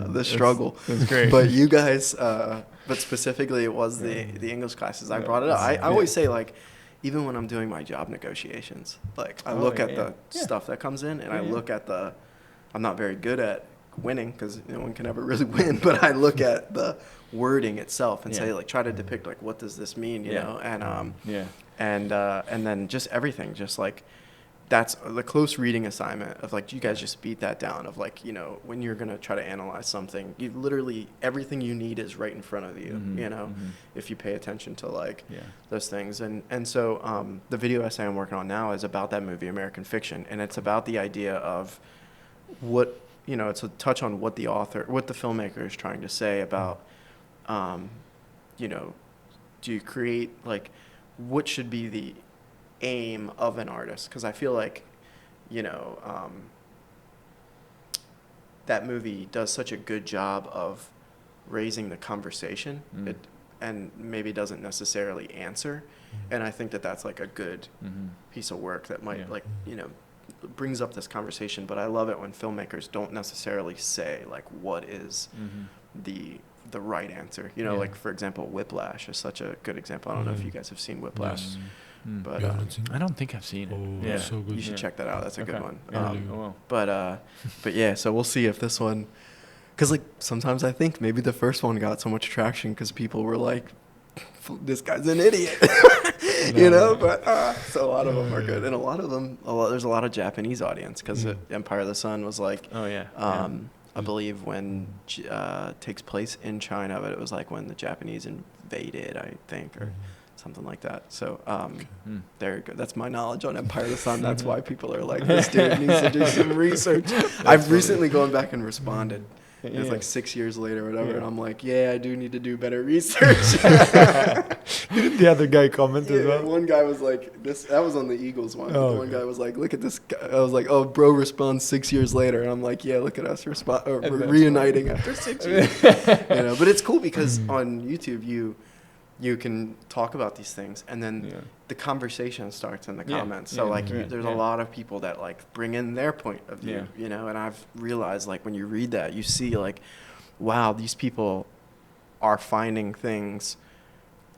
the struggle. That's great. But you guys, but specifically, it was the English classes. I brought it up. I always say, like, even when I'm doing my job negotiations, like I look at the stuff that comes in, and I look at I'm not very good at winning, because no one can ever really win, but I look at the wording itself and say, like, try to depict like, what does this mean, you know, and and then just everything, just like that's the close reading assignment of like, you guys just beat that down of like, you know, when you're going to try to analyze something, you literally, everything you need is right in front of you, you know, if you pay attention to like those things. And so the video essay I'm working on now is about that movie, American Fiction. And it's about the idea of what, you know, it's a touch on what the filmmaker is trying to say about, you know, do you create like, what should be the aim of an artist? Because I feel like, you know, that movie does such a good job of raising the conversation, and maybe doesn't necessarily answer. And I think that that's like a good piece of work that might like, you know, brings up this conversation. But I love it when filmmakers don't necessarily say like what is the right answer. You know, like for example, Whiplash is such a good example. I don't know if you guys have seen Whiplash. But I don't think I've seen it. Oh, yeah, so good. You should check that out. That's a good one. Well. But yeah, so we'll see if this one, because like sometimes I think maybe the first one got so much traction because people were like, this guy's an idiot, you know. But so a lot of them are good, and a lot of them, there's a lot of Japanese audience because Empire of the Sun was like, I believe when takes place in China, but it was like when the Japanese invaded, I think, or something like that. So there you go. That's my knowledge on Empire of the Sun. That's why people are like, this dude needs to do some research. I've recently gone back and responded. And it's like 6 years later or whatever, and I'm like, yeah, I do need to do better research. Did the other guy comment as well? One guy was like, that was on the Eagles one. One guy was like, look at this guy. I was like, oh, bro responds 6 years later. And I'm like, yeah, look at us reuniting after 6 years. You know, but it's cool because on YouTube, you can talk about these things, and then the conversation starts in the comments. So like there's a lot of people that like bring in their point of view, you know, and I've realized like when you read that, you see like, wow, these people are finding things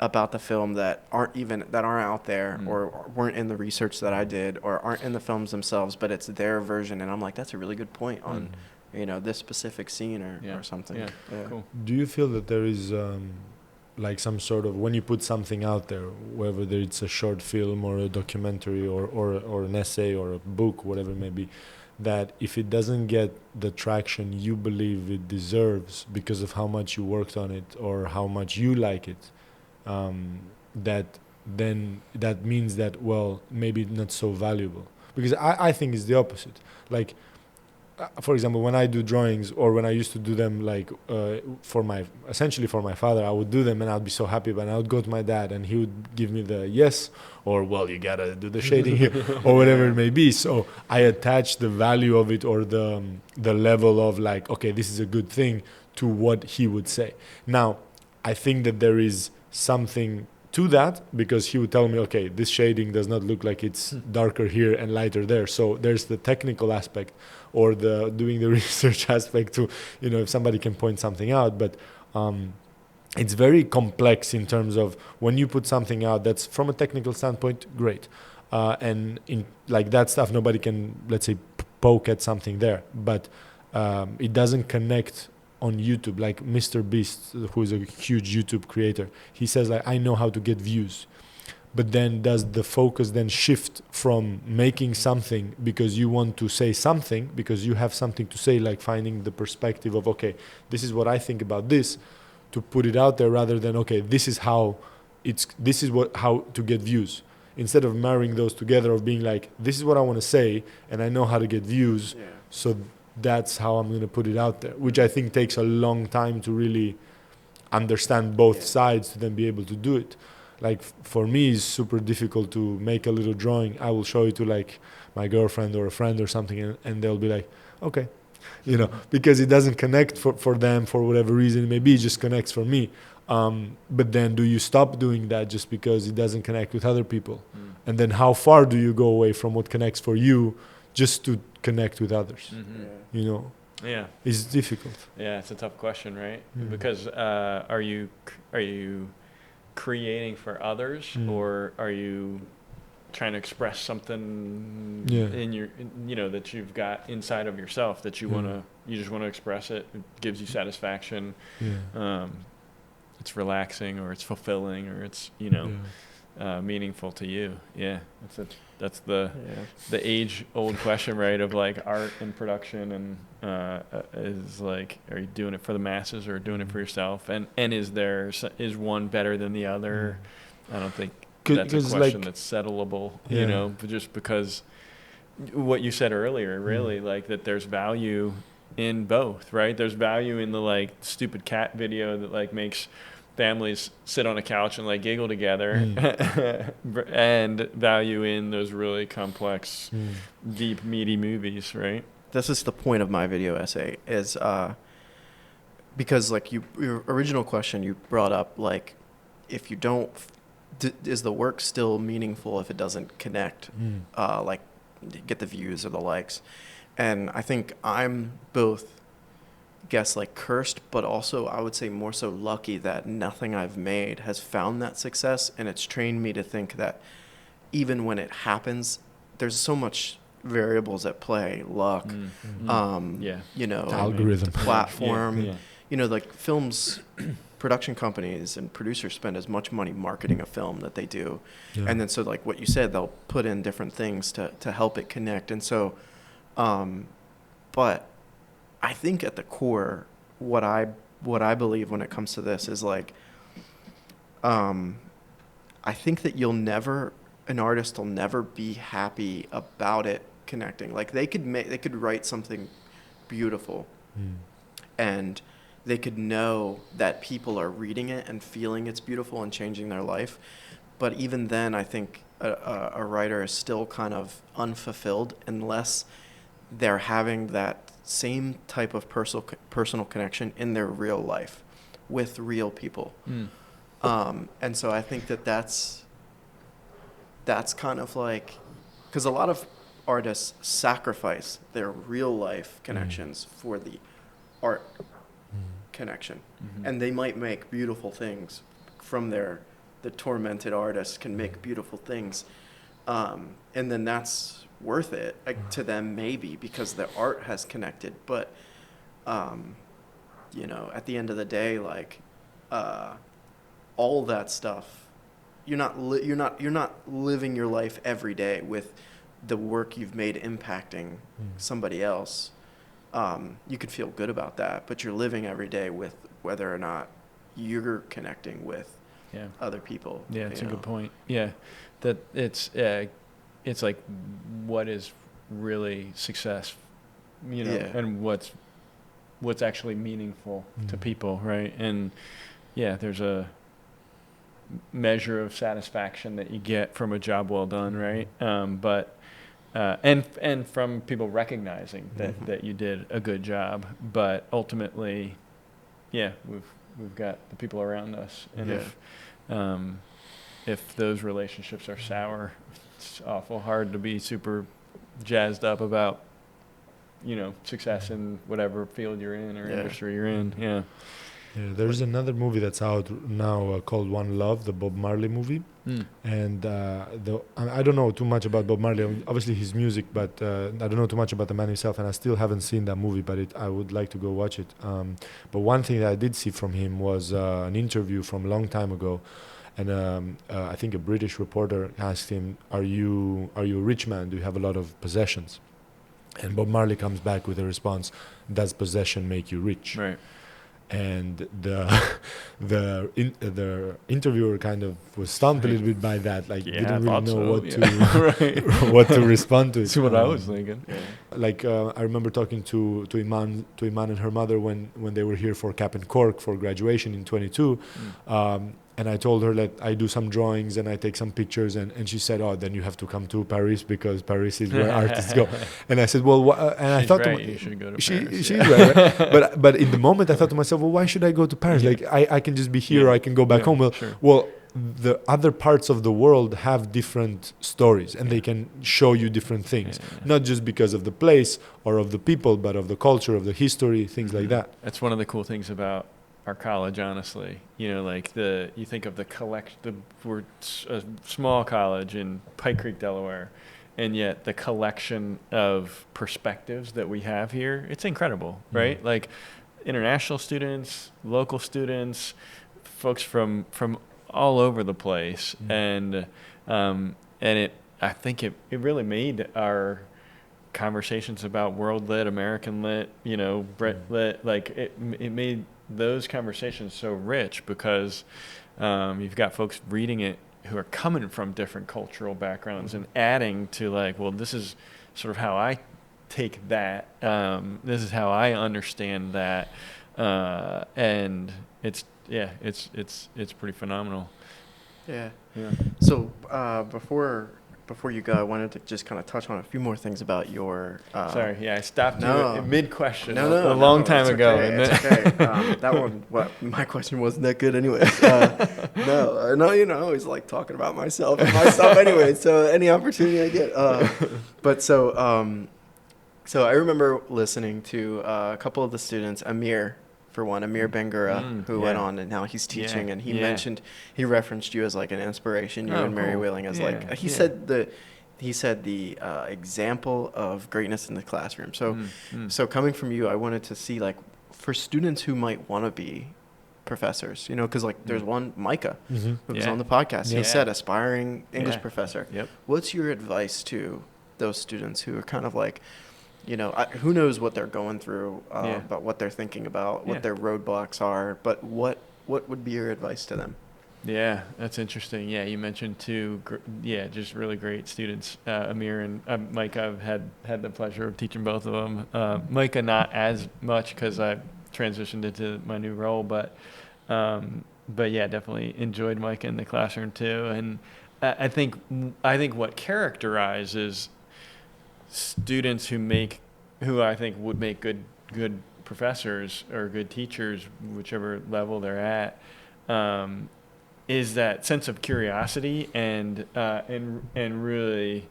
about the film that aren't out there or weren't in the research that I did or aren't in the films themselves, but it's their version. And I'm like, that's a really good point on, you know, this specific scene or something. Yeah. Cool. Do you feel that there is like some sort of, when you put something out there, whether it's a short film or a documentary or an essay or a book, whatever it may be, that if it doesn't get the traction you believe it deserves because of how much you worked on it or how much you like it, that means that, well, maybe not so valuable? Because I think it's the opposite. Like, for example, when I do drawings, or when I used to do them, like essentially for my father, I would do them and I'd be so happy. But I would go to my dad and he would give me the yes, or well, you gotta do the shading here, or whatever it may be. So I attach the value of it, or the level of like, okay, this is a good thing, to what he would say. Now, I think that there is something to that, because he would tell me, okay, this shading does not look like it's darker here and lighter there. So there's the technical aspect, or the doing the research aspect to, you know, if somebody can point something out. But it's very complex in terms of when you put something out that's from a technical standpoint, great. And in like that stuff, nobody can, let's say, poke at something there. But it doesn't connect on YouTube. Like Mr. Beast, who is a huge YouTube creator, he says, like, I know how to get views. But then does the focus then shift from making something because you want to say something, because you have something to say, like finding the perspective of, okay, this is what I think about this, to put it out there, rather than, okay, this is how to get views, instead of marrying those together, of being like, this is what I want to say and I know how to get views, so that's how I'm going to put it out there, which I think takes a long time to really understand both sides to then be able to do it. Like for me, it's super difficult to make a little drawing. I will show it to like my girlfriend or a friend or something, and they'll be like, okay, you know, because it doesn't connect for them for whatever reason. Maybe it just connects for me. But then do you stop doing that just because it doesn't connect with other people? And then how far do you go away from what connects for you just to connect with others? You know? Yeah. It's difficult. Yeah, it's a tough question, right? Because are you creating for others, or are you trying to express something in your, you know, that you've got inside of yourself that you just want to express it? It gives you satisfaction. It's relaxing, or it's fulfilling, or it's, you know. meaningful to you. Yeah, that's the age-old question, right? Of like art and production, and is like, are you doing it for the masses or doing it for yourself? And is one better than the other? I don't think that's a question that's settleable, you know, but just because what you said earlier, really, like that there's value in both, right? There's value in the like stupid cat video that like makes families sit on a couch and like giggle together, and value in those really complex, deep, meaty movies, right? This is the point of my video essay, is because like your original question you brought up, like if you don't, is the work still meaningful if it doesn't connect, like get the views or the likes? And I think I'm both, guess like cursed, but also I would say more so lucky that nothing I've made has found that success, and it's trained me to think that even when it happens, there's so much variables at play, luck, you know, algorithm, platform, you know, like films, production companies and producers spend as much money marketing a film that they do, and then so like what you said, they'll put in different things to help it connect, and so, but I think at the core, what I believe when it comes to this is like, I think that an artist will never be happy about it connecting. Like they could write something beautiful, and they could know that people are reading it and feeling it's beautiful and changing their life. But even then, I think a writer is still kind of unfulfilled unless they're having that same type of personal connection in their real life with real people. And so I think that's kind of like, because a lot of artists sacrifice their real life connections for the art connection. And they might make beautiful things from the tormented artist can make beautiful things. And then that's worth it to them, maybe because the art has connected, but you know, at the end of the day, like all that stuff, you're not living your life every day with the work you've made impacting somebody else. You could feel good about that, but you're living every day with whether or not you're connecting with other people. Yeah, it's a good point. Yeah, that it's like what is really success, you know, and what's actually meaningful to people, right? And there's a measure of satisfaction that you get from a job well done, right? But and from people recognizing that you did a good job, but ultimately, we've got the people around us, and if those relationships are sour, it's awful hard to be super jazzed up about, you know, success in whatever field you're in or industry you're in. Yeah, there's another movie that's out now called One Love, the Bob Marley movie. And I don't know too much about Bob Marley, obviously his music, but I don't know too much about the man himself, and I still haven't seen that movie, but I would like to go watch it. But one thing that I did see from him was an interview from a long time ago. And I think a British reporter asked him, "Are you a rich man? Do you have a lot of possessions?" And Bob Marley comes back with a response, "Does possession make you rich?" Right. And the interviewer kind of was stumped a little bit by that, like didn't really know what to what to respond to. That's what I was thinking. Like I remember talking to Iman and her mother when they were here for Cap and Cork for graduation in 22. And I told her that I do some drawings and I take some pictures, and she said, "Oh, then you have to come to Paris because Paris is where artists go." And I said, "Well," and I thought you should go to Paris. She's right? But in the moment, I thought to myself, "Well, why should I go to Paris? Like I can just be here, or I can go back home." Well, the other parts of the world have different stories, and they can show you different things, not just because of the place or of the people, but of the culture, of the history, things like that. That's one of the cool things about our college, honestly. You know, like you think of we're a small college in Pike Creek, Delaware, and yet the collection of perspectives that we have here, it's incredible, right? Like international students, local students, folks from all over the place, and I think it really made our conversations about world lit, American lit, Brit lit, like it made those conversations so rich because you've got folks reading it who are coming from different cultural backgrounds and adding to like, well, this is sort of how I take that. This is how I understand that, and it's pretty phenomenal. Yeah. Yeah. So before you go, I wanted to just kind of touch on a few more things about your. Sorry, yeah, I stopped you mid-question a long time ago. Okay, it's okay. That one, my question wasn't that good anyways. No, I always like talking about myself and my stuff anyway, so any opportunity I get. But so I remember listening to a couple of the students, Amir Bangura, who went on and now he's teaching, and he referenced you as like an inspiration, you and Mary Wheeling as like he said the example of greatness in the classroom. So coming from you, I wanted to see like for students who might want to be professors, because like there's one Micah who was on the podcast. He said aspiring English professor. Yep. What's your advice to those students who are kind of like, who knows what they're going through, about what they're thinking about, what their roadblocks are, but what would be your advice to them? Yeah, that's interesting. Yeah, you mentioned two, just really great students, Amir and Micah. I've had the pleasure of teaching both of them. Micah not as much because I transitioned into my new role, but yeah, definitely enjoyed Micah in the classroom too. And I think what characterizes students who I think would make good professors or good teachers, whichever level they're at, is that sense of curiosity and really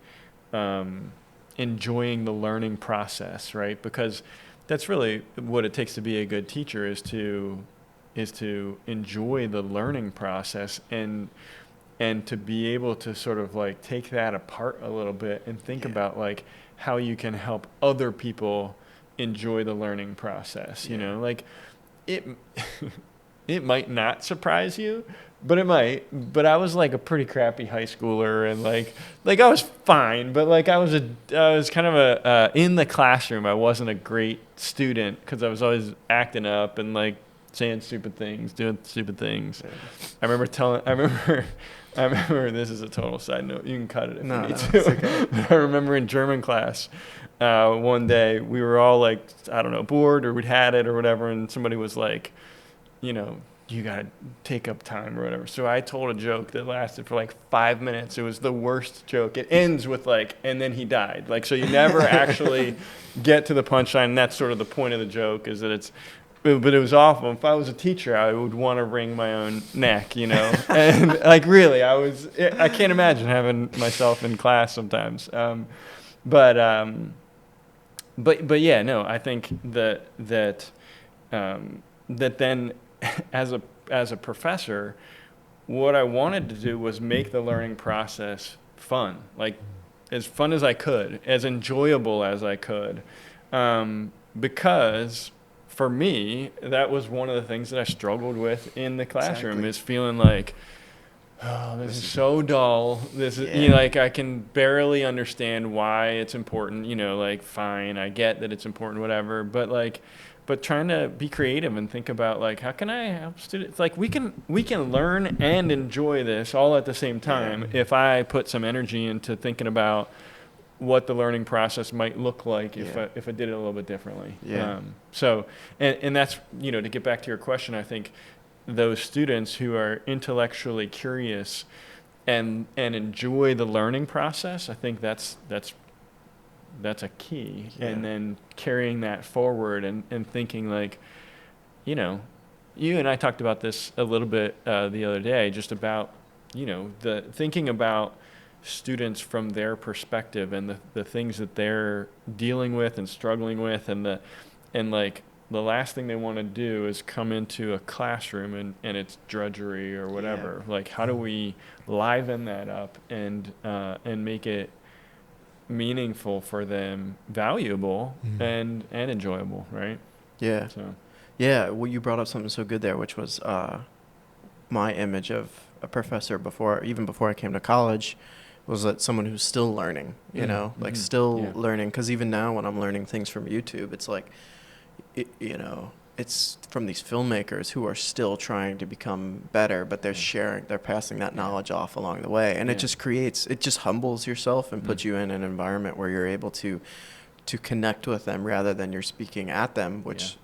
enjoying the learning process, right? Because that's really what it takes to be a good teacher is to enjoy the learning process and to be able to sort of like take that apart a little bit and think about like how you can help other people enjoy the learning process. Like it might not surprise you, but it might. But I was like a pretty crappy high schooler, and like I was fine, but like I was kind of in the classroom. I wasn't a great student because I was always acting up and like saying stupid things, doing stupid things. Yeah. I remember this is a total side note. You can cut it if you need to. It's okay. I remember in German class, one day we were all like, I don't know, bored or we'd had it or whatever, and somebody was like, you got to take up time or whatever. So I told a joke that lasted for like 5 minutes. It was the worst joke. It ends with like, and then he died. Like, so you never actually get to the punchline. And that's sort of the point of the joke is that but it was awful. If I was a teacher, I would want to wring my own neck, and like really, I can't imagine having myself in class sometimes. But yeah, no, I think that then as a professor, what I wanted to do was make the learning process fun, like as fun as I could, as enjoyable as I could, because for me, that was one of the things that I struggled with in the classroom is feeling like, oh, this is so dull. This is, like I can barely understand why it's important, like fine, I get that it's important, whatever, but trying to be creative and think about like, how can I help students? Like we can learn and enjoy this all at the same time if I put some energy into thinking about what the learning process might look like if I did it a little bit differently. Yeah. So that's, to get back to your question, I think those students who are intellectually curious and enjoy the learning process, I think that's a key. Yeah. And then carrying that forward and thinking like, you and I talked about this a little bit the other day, just about, the thinking about students from their perspective and the things that they're dealing with and struggling with and like the last thing they want to do is come into a classroom and it's drudgery or whatever. Yeah. Like how do we liven that up and make it meaningful for them, valuable and enjoyable, right? Yeah. So. Yeah, well, you brought up something so good there, which was my image of a professor even before I came to college, was that someone who's still learning, you know, like still learning. Because even now when I'm learning things from YouTube, it's like, you know, it's from these filmmakers who are still trying to become better, but they're passing that knowledge off along the way. And it just humbles yourself and puts you in an environment where you're able to connect with them rather than you're speaking at them, which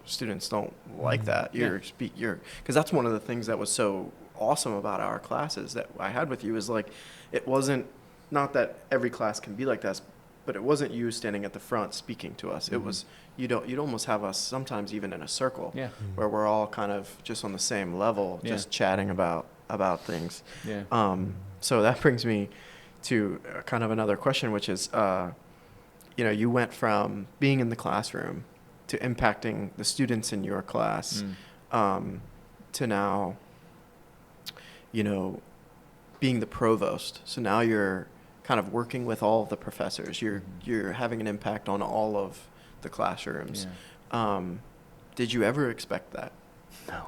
students don't like that. Because that's one of the things that was so awesome about our classes that I had with you, is like, it wasn't, not that every class can be like this, but it wasn't you standing at the front speaking to us. It was, you'd almost have us sometimes even in a circle where we're all kind of just on the same level, just chatting about things. So that brings me to kind of another question, which is, you know, you went from being in the classroom to impacting the students in your class, to now, you know, being the provost. So now you're kind of working with all of the professors. You're having an impact on all of the classrooms. Did you ever expect that? No.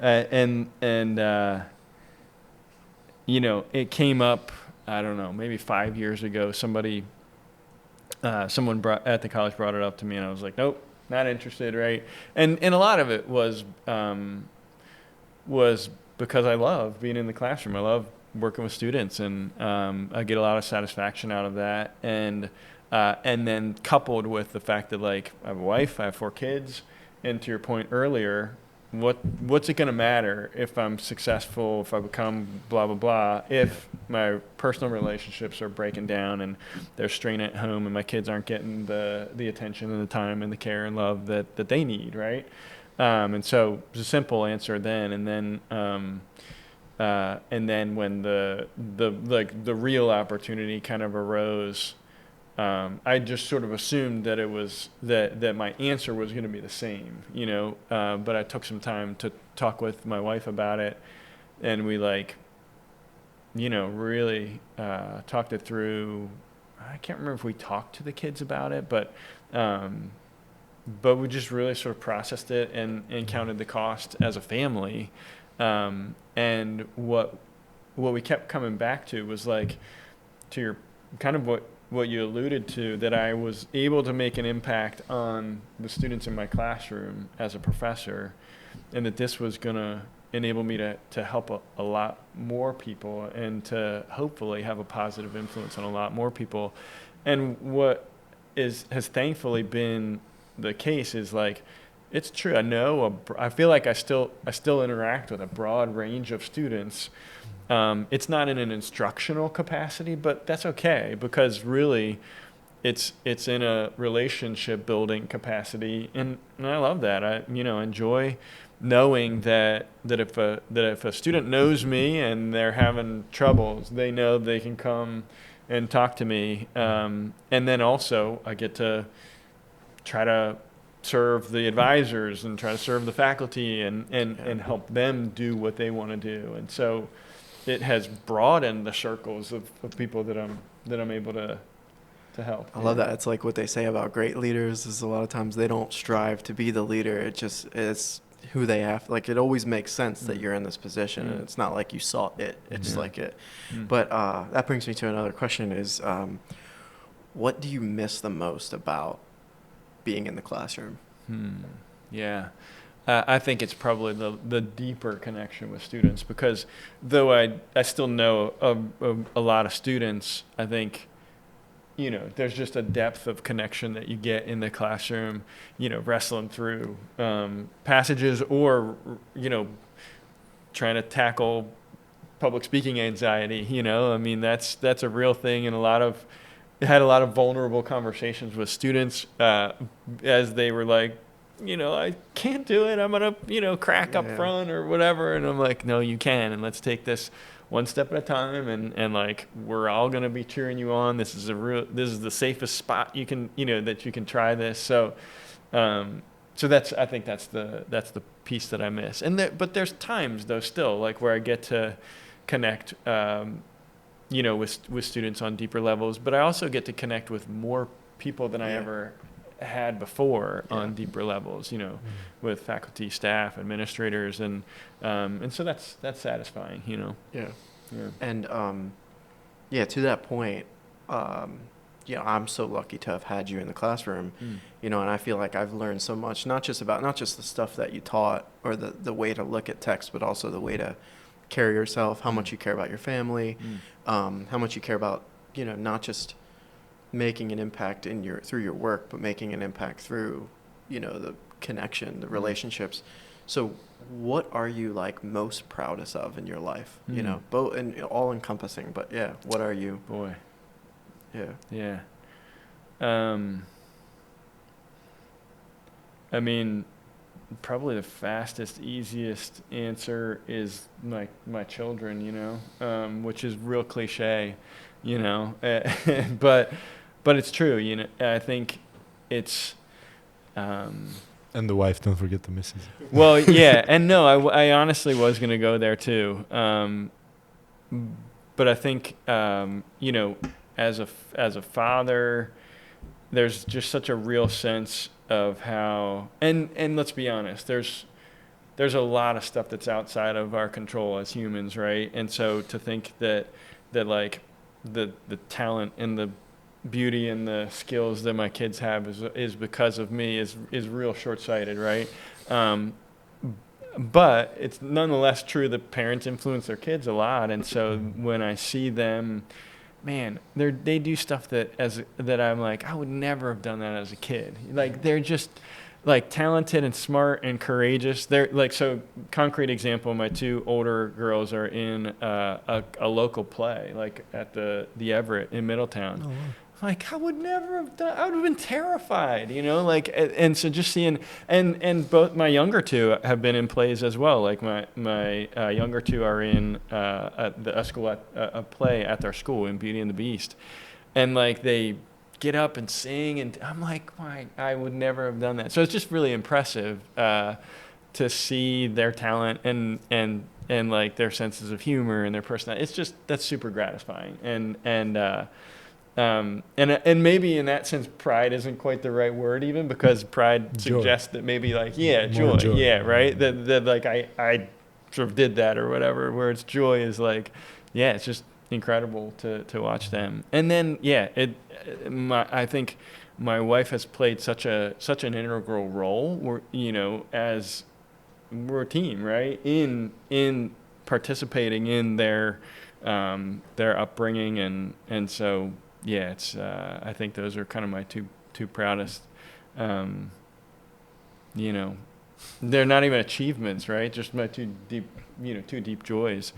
And you know, it came up, I don't know, maybe 5 years ago. Someone at the college brought it up to me, and I was like, nope, not interested, right? And a lot of it was because I love being in the classroom. I love working with students, and I get a lot of satisfaction out of that. And then coupled with the fact that, like, I have a wife, I have 4 kids, and to your point earlier, what's it going to matter if I'm successful, if I become blah, blah, blah, if my personal relationships are breaking down and there's strain at home and my kids aren't getting the attention and the time and the care and love that they need, right? And so it was a simple answer then. And then when the real opportunity kind of arose, I just sort of assumed that it was that my answer was going to be the same, you know. But I took some time to talk with my wife about it, and we, like, you know, really talked it through. I can't remember if we talked to the kids about it, but we just really sort of processed it and counted the cost as a family. And what we kept coming back to was, like, to your kind of what you alluded to, that I was able to make an impact on the students in my classroom as a professor, and that this was going to enable me to help a lot more people and to hopefully have a positive influence on a lot more people. And what has thankfully been the case is, like, it's true. I feel like I still interact with a broad range of students. It's not in an instructional capacity, but that's okay, because really it's in a relationship building capacity, and I love that. I, you know, enjoy knowing that if a student knows me and they're having troubles, they know they can come and talk to me. And then also I get to try to serve the advisors and try to serve the faculty and help them do what they want to do. And so it has broadened the circles of people that I'm able to help. I love that. It's like what they say about great leaders is a lot of times they don't strive to be the leader. It just is who they have. Like, it always makes sense that you're in this position, and it's not like you sought it. It's like it. But that brings me to another question is, what do you miss the most about being in the classroom? Yeah. I think it's probably the deeper connection with students, because though I still know a lot of students, I think, you know, there's just a depth of connection that you get in the classroom, you know, wrestling through passages, or, you know, trying to tackle public speaking anxiety. You know, I mean, that's a real thing, and had a lot of vulnerable conversations with students as they were like, you know, I can't do it. I'm going to, you know, crack up front or whatever. And I'm like, no, you can. And let's take this one step at a time. And like, we're all going to be cheering you on. This is the safest spot you can, you know, that you can try this. So, I think that's the piece that I miss. But there's times though still, like, where I get to connect, with students on deeper levels, but I also get to connect with more people than I ever had before Yeah. on deeper levels, with faculty, staff, administrators, and so that's satisfying, Yeah. Yeah. And to that point, I'm so lucky to have had you in the classroom, and I feel like I've learned so much, not just the stuff that you taught or the way to look at text, but also the way to carry yourself, how much you care about your family, how much you care about, not just making an impact through your work, but making an impact through, the connection, the relationships. So what are you like most proudest of in your life? Both and all encompassing, but yeah, what are you? Boy. Yeah. I mean, probably the fastest, easiest answer is my children, which is real cliche, but it's true, I think it's, And the wife, don't forget the missus. well, yeah, and no, I honestly was going to go there too. But I think, as a father, there's just such a real sense of how, and let's be honest, there's a lot of stuff that's outside of our control as humans, right? And so to think that like the talent and the beauty and the skills that my kids have is because of me is real short-sighted, right? But it's nonetheless true that parents influence their kids a lot, and so when I see them, man, they do stuff that I'm like, I would never have done that as a kid. Like, they're just like talented and smart and courageous. They're like, so concrete example, my two older girls are in a local play, like at the Everett in Middletown. Oh, wow. Like, I would never have done, I would have been terrified, like, and so just seeing, and both my younger two have been in plays as well. Like my younger two are in a play at their school in Beauty and the Beast. And like, they get up and sing, and I'm like, I would never have done that. So it's just really impressive, to see their talent and like their senses of humor and their personality. It's just, that's super gratifying. And maybe in that sense, pride isn't quite the right word, even, because pride suggests that maybe like, joy, right? That like I sort of did that or whatever. Whereas joy is like, it's just incredible to watch them. And then I think my wife has played such an integral role, as we're a team, right? In participating in their upbringing, and so. Yeah, it's. I think those are kind of my two proudest. They're not even achievements, right? Just my two deep joys.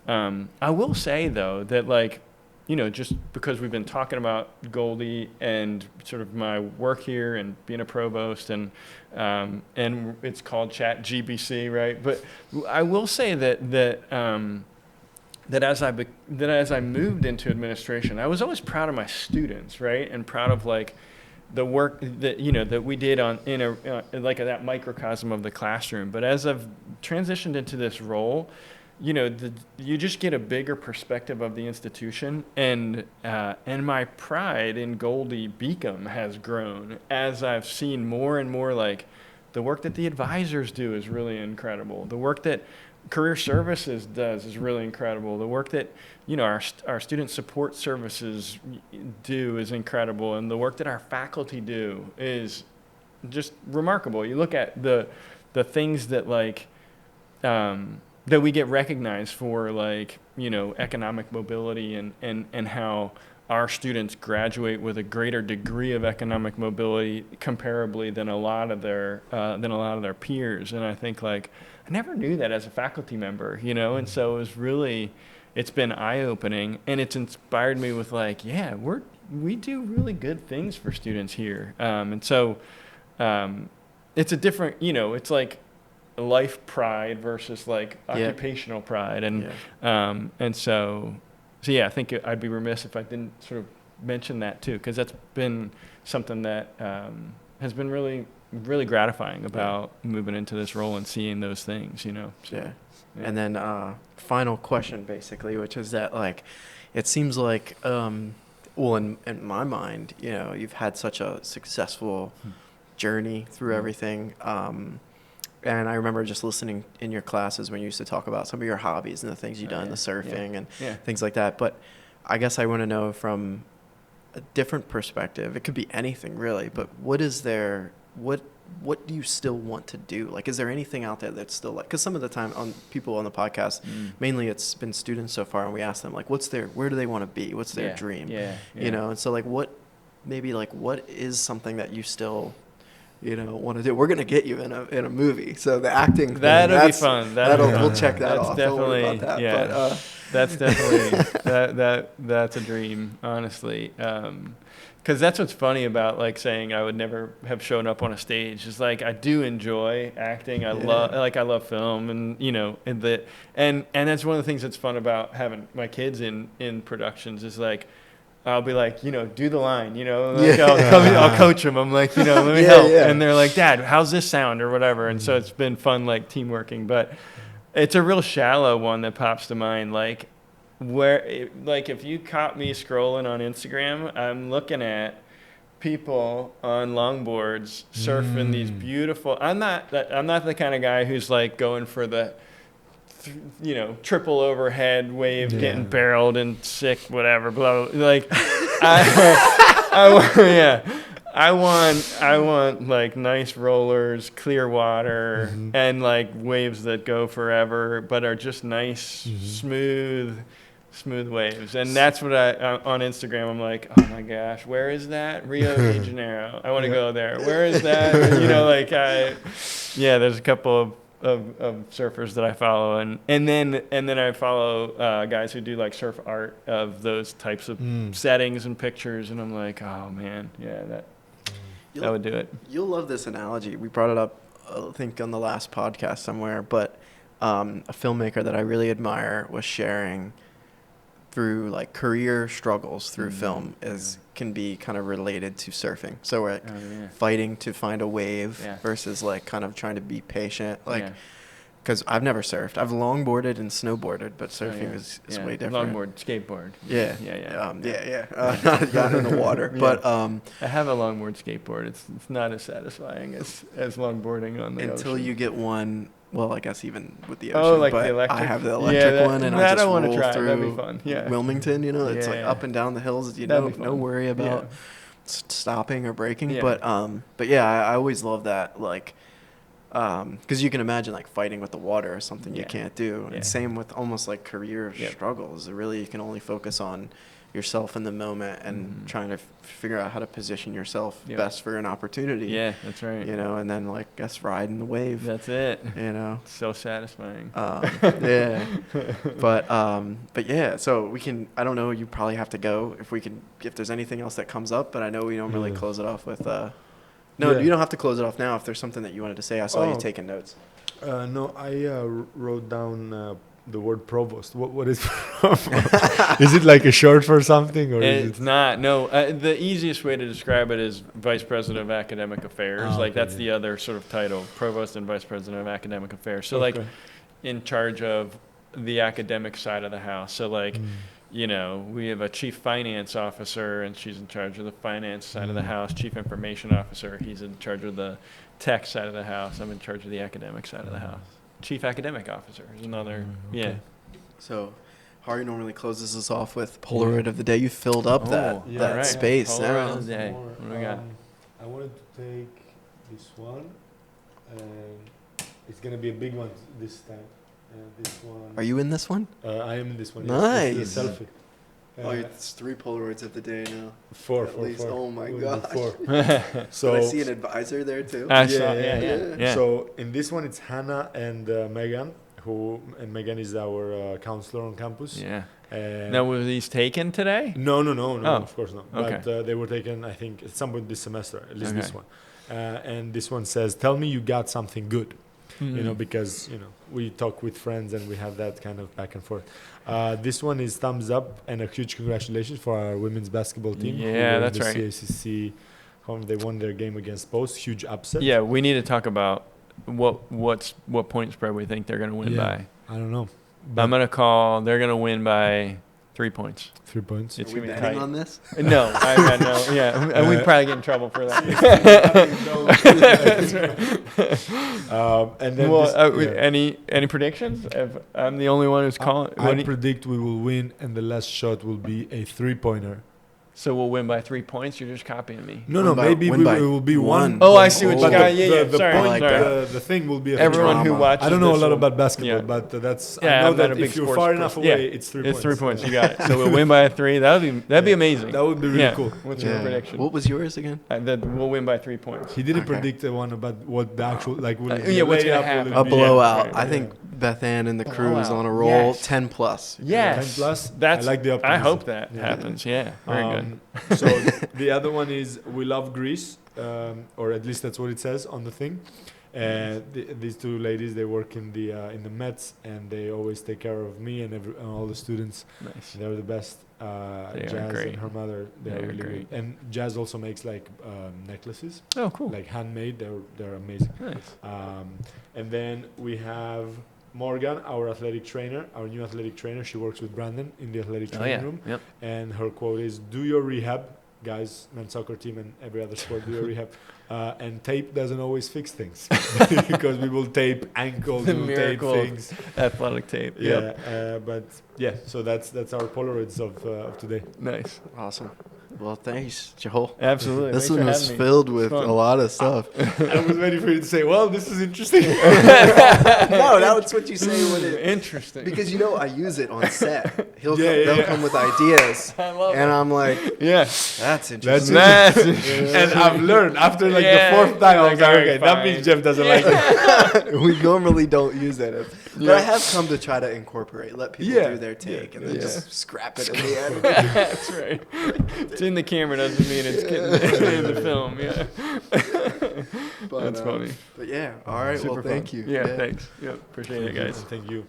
I will say though that, like, just because we've been talking about Goldey and sort of my work here and being a provost and it's called ChatGBC, right? But I will say that as I moved into administration, I was always proud of my students, right? And proud of like the work that we did in that microcosm of the classroom. But as I've transitioned into this role, you just get a bigger perspective of the institution, and my pride in Goldey-Beacom has grown as I've seen more and more, like, the work that the advisors do is really incredible. The work that Career Services does is really incredible. The work that our student support services do is incredible, and the work that our faculty do is just remarkable. You look at the things that that we get recognized for, like economic mobility, and how our students graduate with a greater degree of economic mobility comparably than a lot of their peers. And I think, like, I never knew that as a faculty member, and so it's been eye-opening, and it's inspired me with, like, we do really good things for students here. And so it's a different, it's like life pride versus like occupational pride. And so I think I'd be remiss if I didn't sort of mention that too, because that's been something that has been really, really gratifying about moving into this role and seeing those things, So, And then final question, basically, which is that, like, it seems like well, in my mind, you've had such a successful journey through everything. And I remember just listening in your classes when you used to talk about some of your hobbies and the things you've done, the surfing and things like that. But I guess I want to know from a different perspective. It could be anything really, but what do you still want to do? Like, is there anything out there that's still like, because some of the time on people on the podcast, mainly it's been students so far, and we ask them like, where do they want to be? What's their dream? And so like, what is something that you still, want to do? We're going to get you in a movie. So the acting thing, that'll be fun. We'll check that that's off. Definitely, Don't worry about that. yeah. But, that's definitely, that's a dream, honestly. Because that's what's funny about like saying I would never have shown up on a stage. Is like I do enjoy acting. I love film, and and that's one of the things that's fun about having my kids in productions. Is like I'll be like, do the line, I'll coach them. I'm like, let me help, and they're like, Dad, how's this sound or whatever. And so it's been fun like team working, but it's a real shallow one that pops to mind, like. If you caught me scrolling on Instagram, I'm looking at people on longboards surfing these beautiful. I'm not the kind of guy who's like going for the, triple overhead wave, getting barreled and sick, whatever. Blah, blah, like, I want like nice rollers, clear water, and like waves that go forever, but are just nice, smooth waves. And that's what on Instagram, I'm like, oh my gosh, where is that? Rio de Janeiro. I want to go there. Where is that? There's a couple of surfers that I follow, and then I follow guys who do like surf art of those types of settings and pictures, and I'm like, oh man, that would do it. You'll love this analogy. We brought it up, I think, on the last podcast somewhere, but a filmmaker that I really admire was sharing through like career struggles through film can be kind of related to surfing. So we're fighting to find a wave versus like kind of trying to be patient. Like, because I've never surfed. I've longboarded and snowboarded, but surfing is way different. Longboard, skateboard. Not got in the water. But I have a longboard skateboard. It's not as satisfying as longboarding on the ocean. Until you get one. Well, I guess even with the ocean. Oh, like but the electric. I have the electric one, and I just roll through That'd be fun. Wilmington. It's like up and down the hills. No worry about stopping or braking. Yeah. But I always love that. Like, because you can imagine like fighting with the water is something you can't do. And same with almost like career struggles. Really, you can only focus on yourself in the moment and trying to figure out how to position yourself best for an opportunity. Yeah, that's right. And then like riding the wave. That's it. It's so satisfying. But yeah, so we can, I don't know, you probably have to go if there's anything else that comes up, but I know we don't really close it off with, you don't have to close it off now if there's something that you wanted to say. I saw you taking notes. No, I wrote down the word provost. What is provost? Is it like a short for something, or it's not? No, the easiest way to describe it is vice president of academic affairs. That's the other sort of title, provost and vice president of academic affairs. So like in charge of the academic side of the house. So like we have a chief finance officer, and she's in charge of the finance side of the house. Chief information officer, he's in charge of the tech side of the house. I'm in charge of the academic side of the house. Chief academic officer is another. So Hari normally closes us off with Polaroid of the day. You filled up that space. Polaroid of the day. What do we got? I wanted to take this one, and it's gonna be a big one this time. This one. Are you in this one? I am in this one. Nice. Yes, this is a selfie. It's 3 Polaroids of the day now. Four. Oh my gosh. 4. So I see an advisor there too. Yeah. So in this one, it's Hannah and Megan, and Megan is our counselor on campus. Yeah. Now, were these taken today? No, of course not. Okay. But they were taken, I think, at some point this semester, at least this one. And this one says, "Tell me you got something good." Because we talk with friends and we have that kind of back and forth. This one is thumbs up and a huge congratulations for our women's basketball team. Yeah, that's right. CACC, they won their game against Post, huge upset. Yeah, we need to talk about what point spread we think they're going to win by. I don't know. I'm going to call they're going to win by 3 points. 3 points. It's Are we gonna be betting tight. on this? No, I know. Yeah, and we'd probably get in trouble for that. And then Well, this, any predictions? If I'm the only one who's calling. I predict we will win, and the last shot will be a 3-pointer. So we'll win by 3 points. You're just copying me. No, Win by- maybe win by it will be one. Oh, I see what you But got. the- Yeah, the sorry. point, I like that. the thing will be a Everyone who drama. watches. I don't know a this lot will- about basketball, Yeah. but that's Yeah, I know I'm not a that big if you're sports far enough person. away, Yeah. it's 3 points. It's 3 points. You got it. So we'll win by 3. That'd be amazing. That would be really Yeah. cool. What's your Yeah. prediction? What was yours again? That we'll win by 3 points. He didn't Okay. predict the one about what the actual like. Will it yeah, be what's a gonna layup, will happen? it A be- blowout. right, I right. think Beth Ann and the crew is Blowout. on a roll. Yes. 10 plus. Yes. 10 plus? That's. I like the I optimism. hope that Yeah. happens. Yeah. Very good. So the other one is we love Greece, or at least that's what it says on the thing. These two ladies, they work in the Mets, and they always take care of me and all the students. Nice. They're the best. They are Jazz great. and her mother, they're They are really great. good. And Jazz also makes like necklaces, Oh, cool. like handmade. They're amazing. Nice. And then we have Morgan, our athletic trainer, our new athletic trainer. She works with Brandon in the athletic Oh training yeah. room. Yep. And her quote is, "Do your rehab, guys, men's soccer team and every other sport. Do your rehab, and tape doesn't always fix things because we will tape ankles, The we will tape miracle of things. Athletic tape. Yeah, Yep. but yeah, so that's our Polaroids of today. Nice. Awesome. Well, thanks, Joel. Absolutely. This Thanks one for was having me. filled with Fun. a lot of stuff. I was waiting for you to say, "Well, this is interesting." No, that's what you say when it. Interesting. Because I use it on set. Yeah. They'll come with ideas, I love and I'm like, Yeah. that's interesting. That's And I've learned after like Yeah. the fourth time, I was Like, like, alright, "Okay, that fine. means Geoff doesn't like it." We normally don't use that, but I have come to try to incorporate, let people Yeah. do their take, and then Yeah. just scrap it in the end. That's right. It's in the camera doesn't mean it's in the film. Yeah. But, That's funny. But yeah, all right. Super well, fun. thank you. Yeah, thanks. Yep. Appreciate it, guys. Thank you.